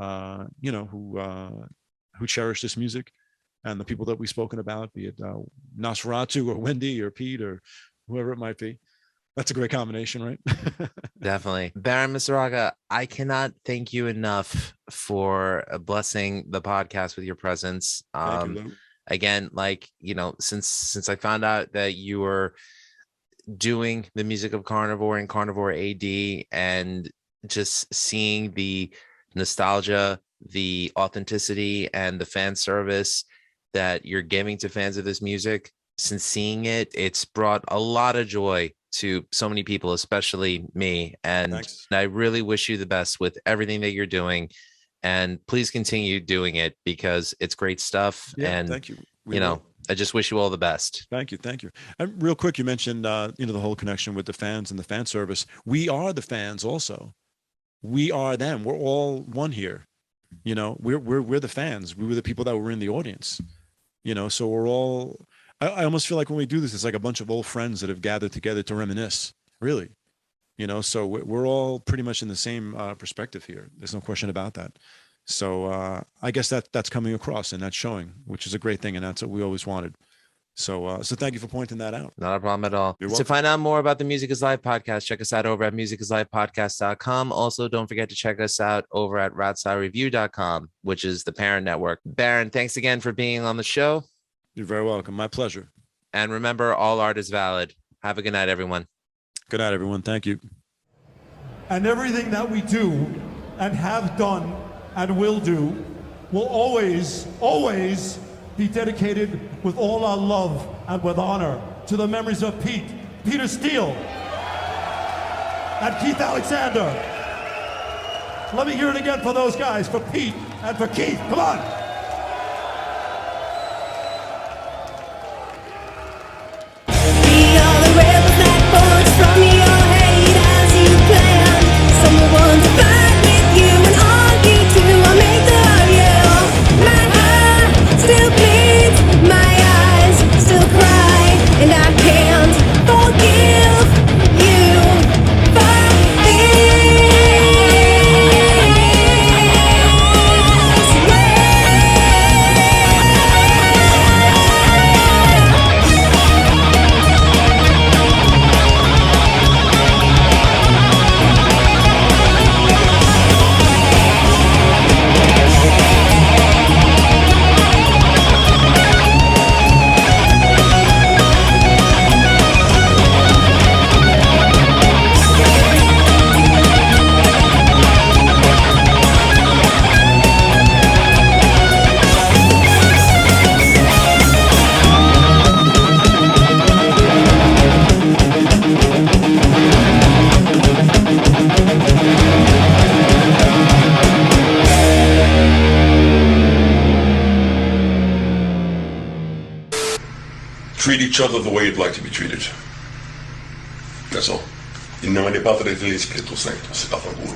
Speaker 4: you know, who cherish this music, and the people that we've spoken about, be it Nosferatu or Wendy or Pete or whoever it might be. That's a great combination, right?
Speaker 1: Definitely. Baron Misuraca, I cannot thank you enough for blessing the podcast with your presence.
Speaker 4: Thank you, Lou.
Speaker 1: Again, like, you know, since I found out that you were doing the music of Carnivore and Carnivore A.D, and just seeing the nostalgia, the authenticity, and the fan service that you're giving to fans of this music, since seeing it, it's brought a lot of joy to so many people, especially me. And
Speaker 4: Thanks.
Speaker 1: I really wish you the best with everything that you're doing. And please continue doing it because it's great stuff.
Speaker 4: Yeah,
Speaker 1: and
Speaker 4: thank you.
Speaker 1: you know, I just wish you all the best.
Speaker 4: Thank you. And real quick, you mentioned you know, the whole connection with the fans and the fan service. We are the fans also. We are them. We're all one here. You know, we're the fans. We were the people that were in the audience. You know, so we're all. I almost feel like when we do this, it's like a bunch of old friends that have gathered together to reminisce. Really, you know. So we're all pretty much in the same perspective here. There's no question about that. So I guess that's coming across and that's showing, which is a great thing, and that's what we always wanted. So thank you for pointing that out.
Speaker 1: Not a problem at all.
Speaker 4: You're
Speaker 1: To
Speaker 4: welcome.
Speaker 1: find out more about the Music is Live podcast, check us out over at musicisLivepodcast.com. Also, don't forget to check us out over at RadSideReview.com, which is the parent network. Baron, thanks again for being on the show.
Speaker 4: You're very welcome. My pleasure.
Speaker 1: And remember, all art is valid. Have a good night, everyone.
Speaker 4: Good night, everyone. Thank you.
Speaker 7: And everything that we do and have done and will do will always, always be dedicated with all our love and with honor to the memories of Peter Steele, and Keith Alexander. Let me hear it again for those guys, for Pete and for Keith. Come on.
Speaker 3: We are the rebels that forge from your hate as you plan. Someone to fight with you and argue to or make the you. My heart still bleeds, my eyes still cry, and I can't forgive you for
Speaker 8: Treat each other the way you'd like to be treated. That's all. Il ne m'en est pas traité l'Esprit Saint. C'est pas ton goût.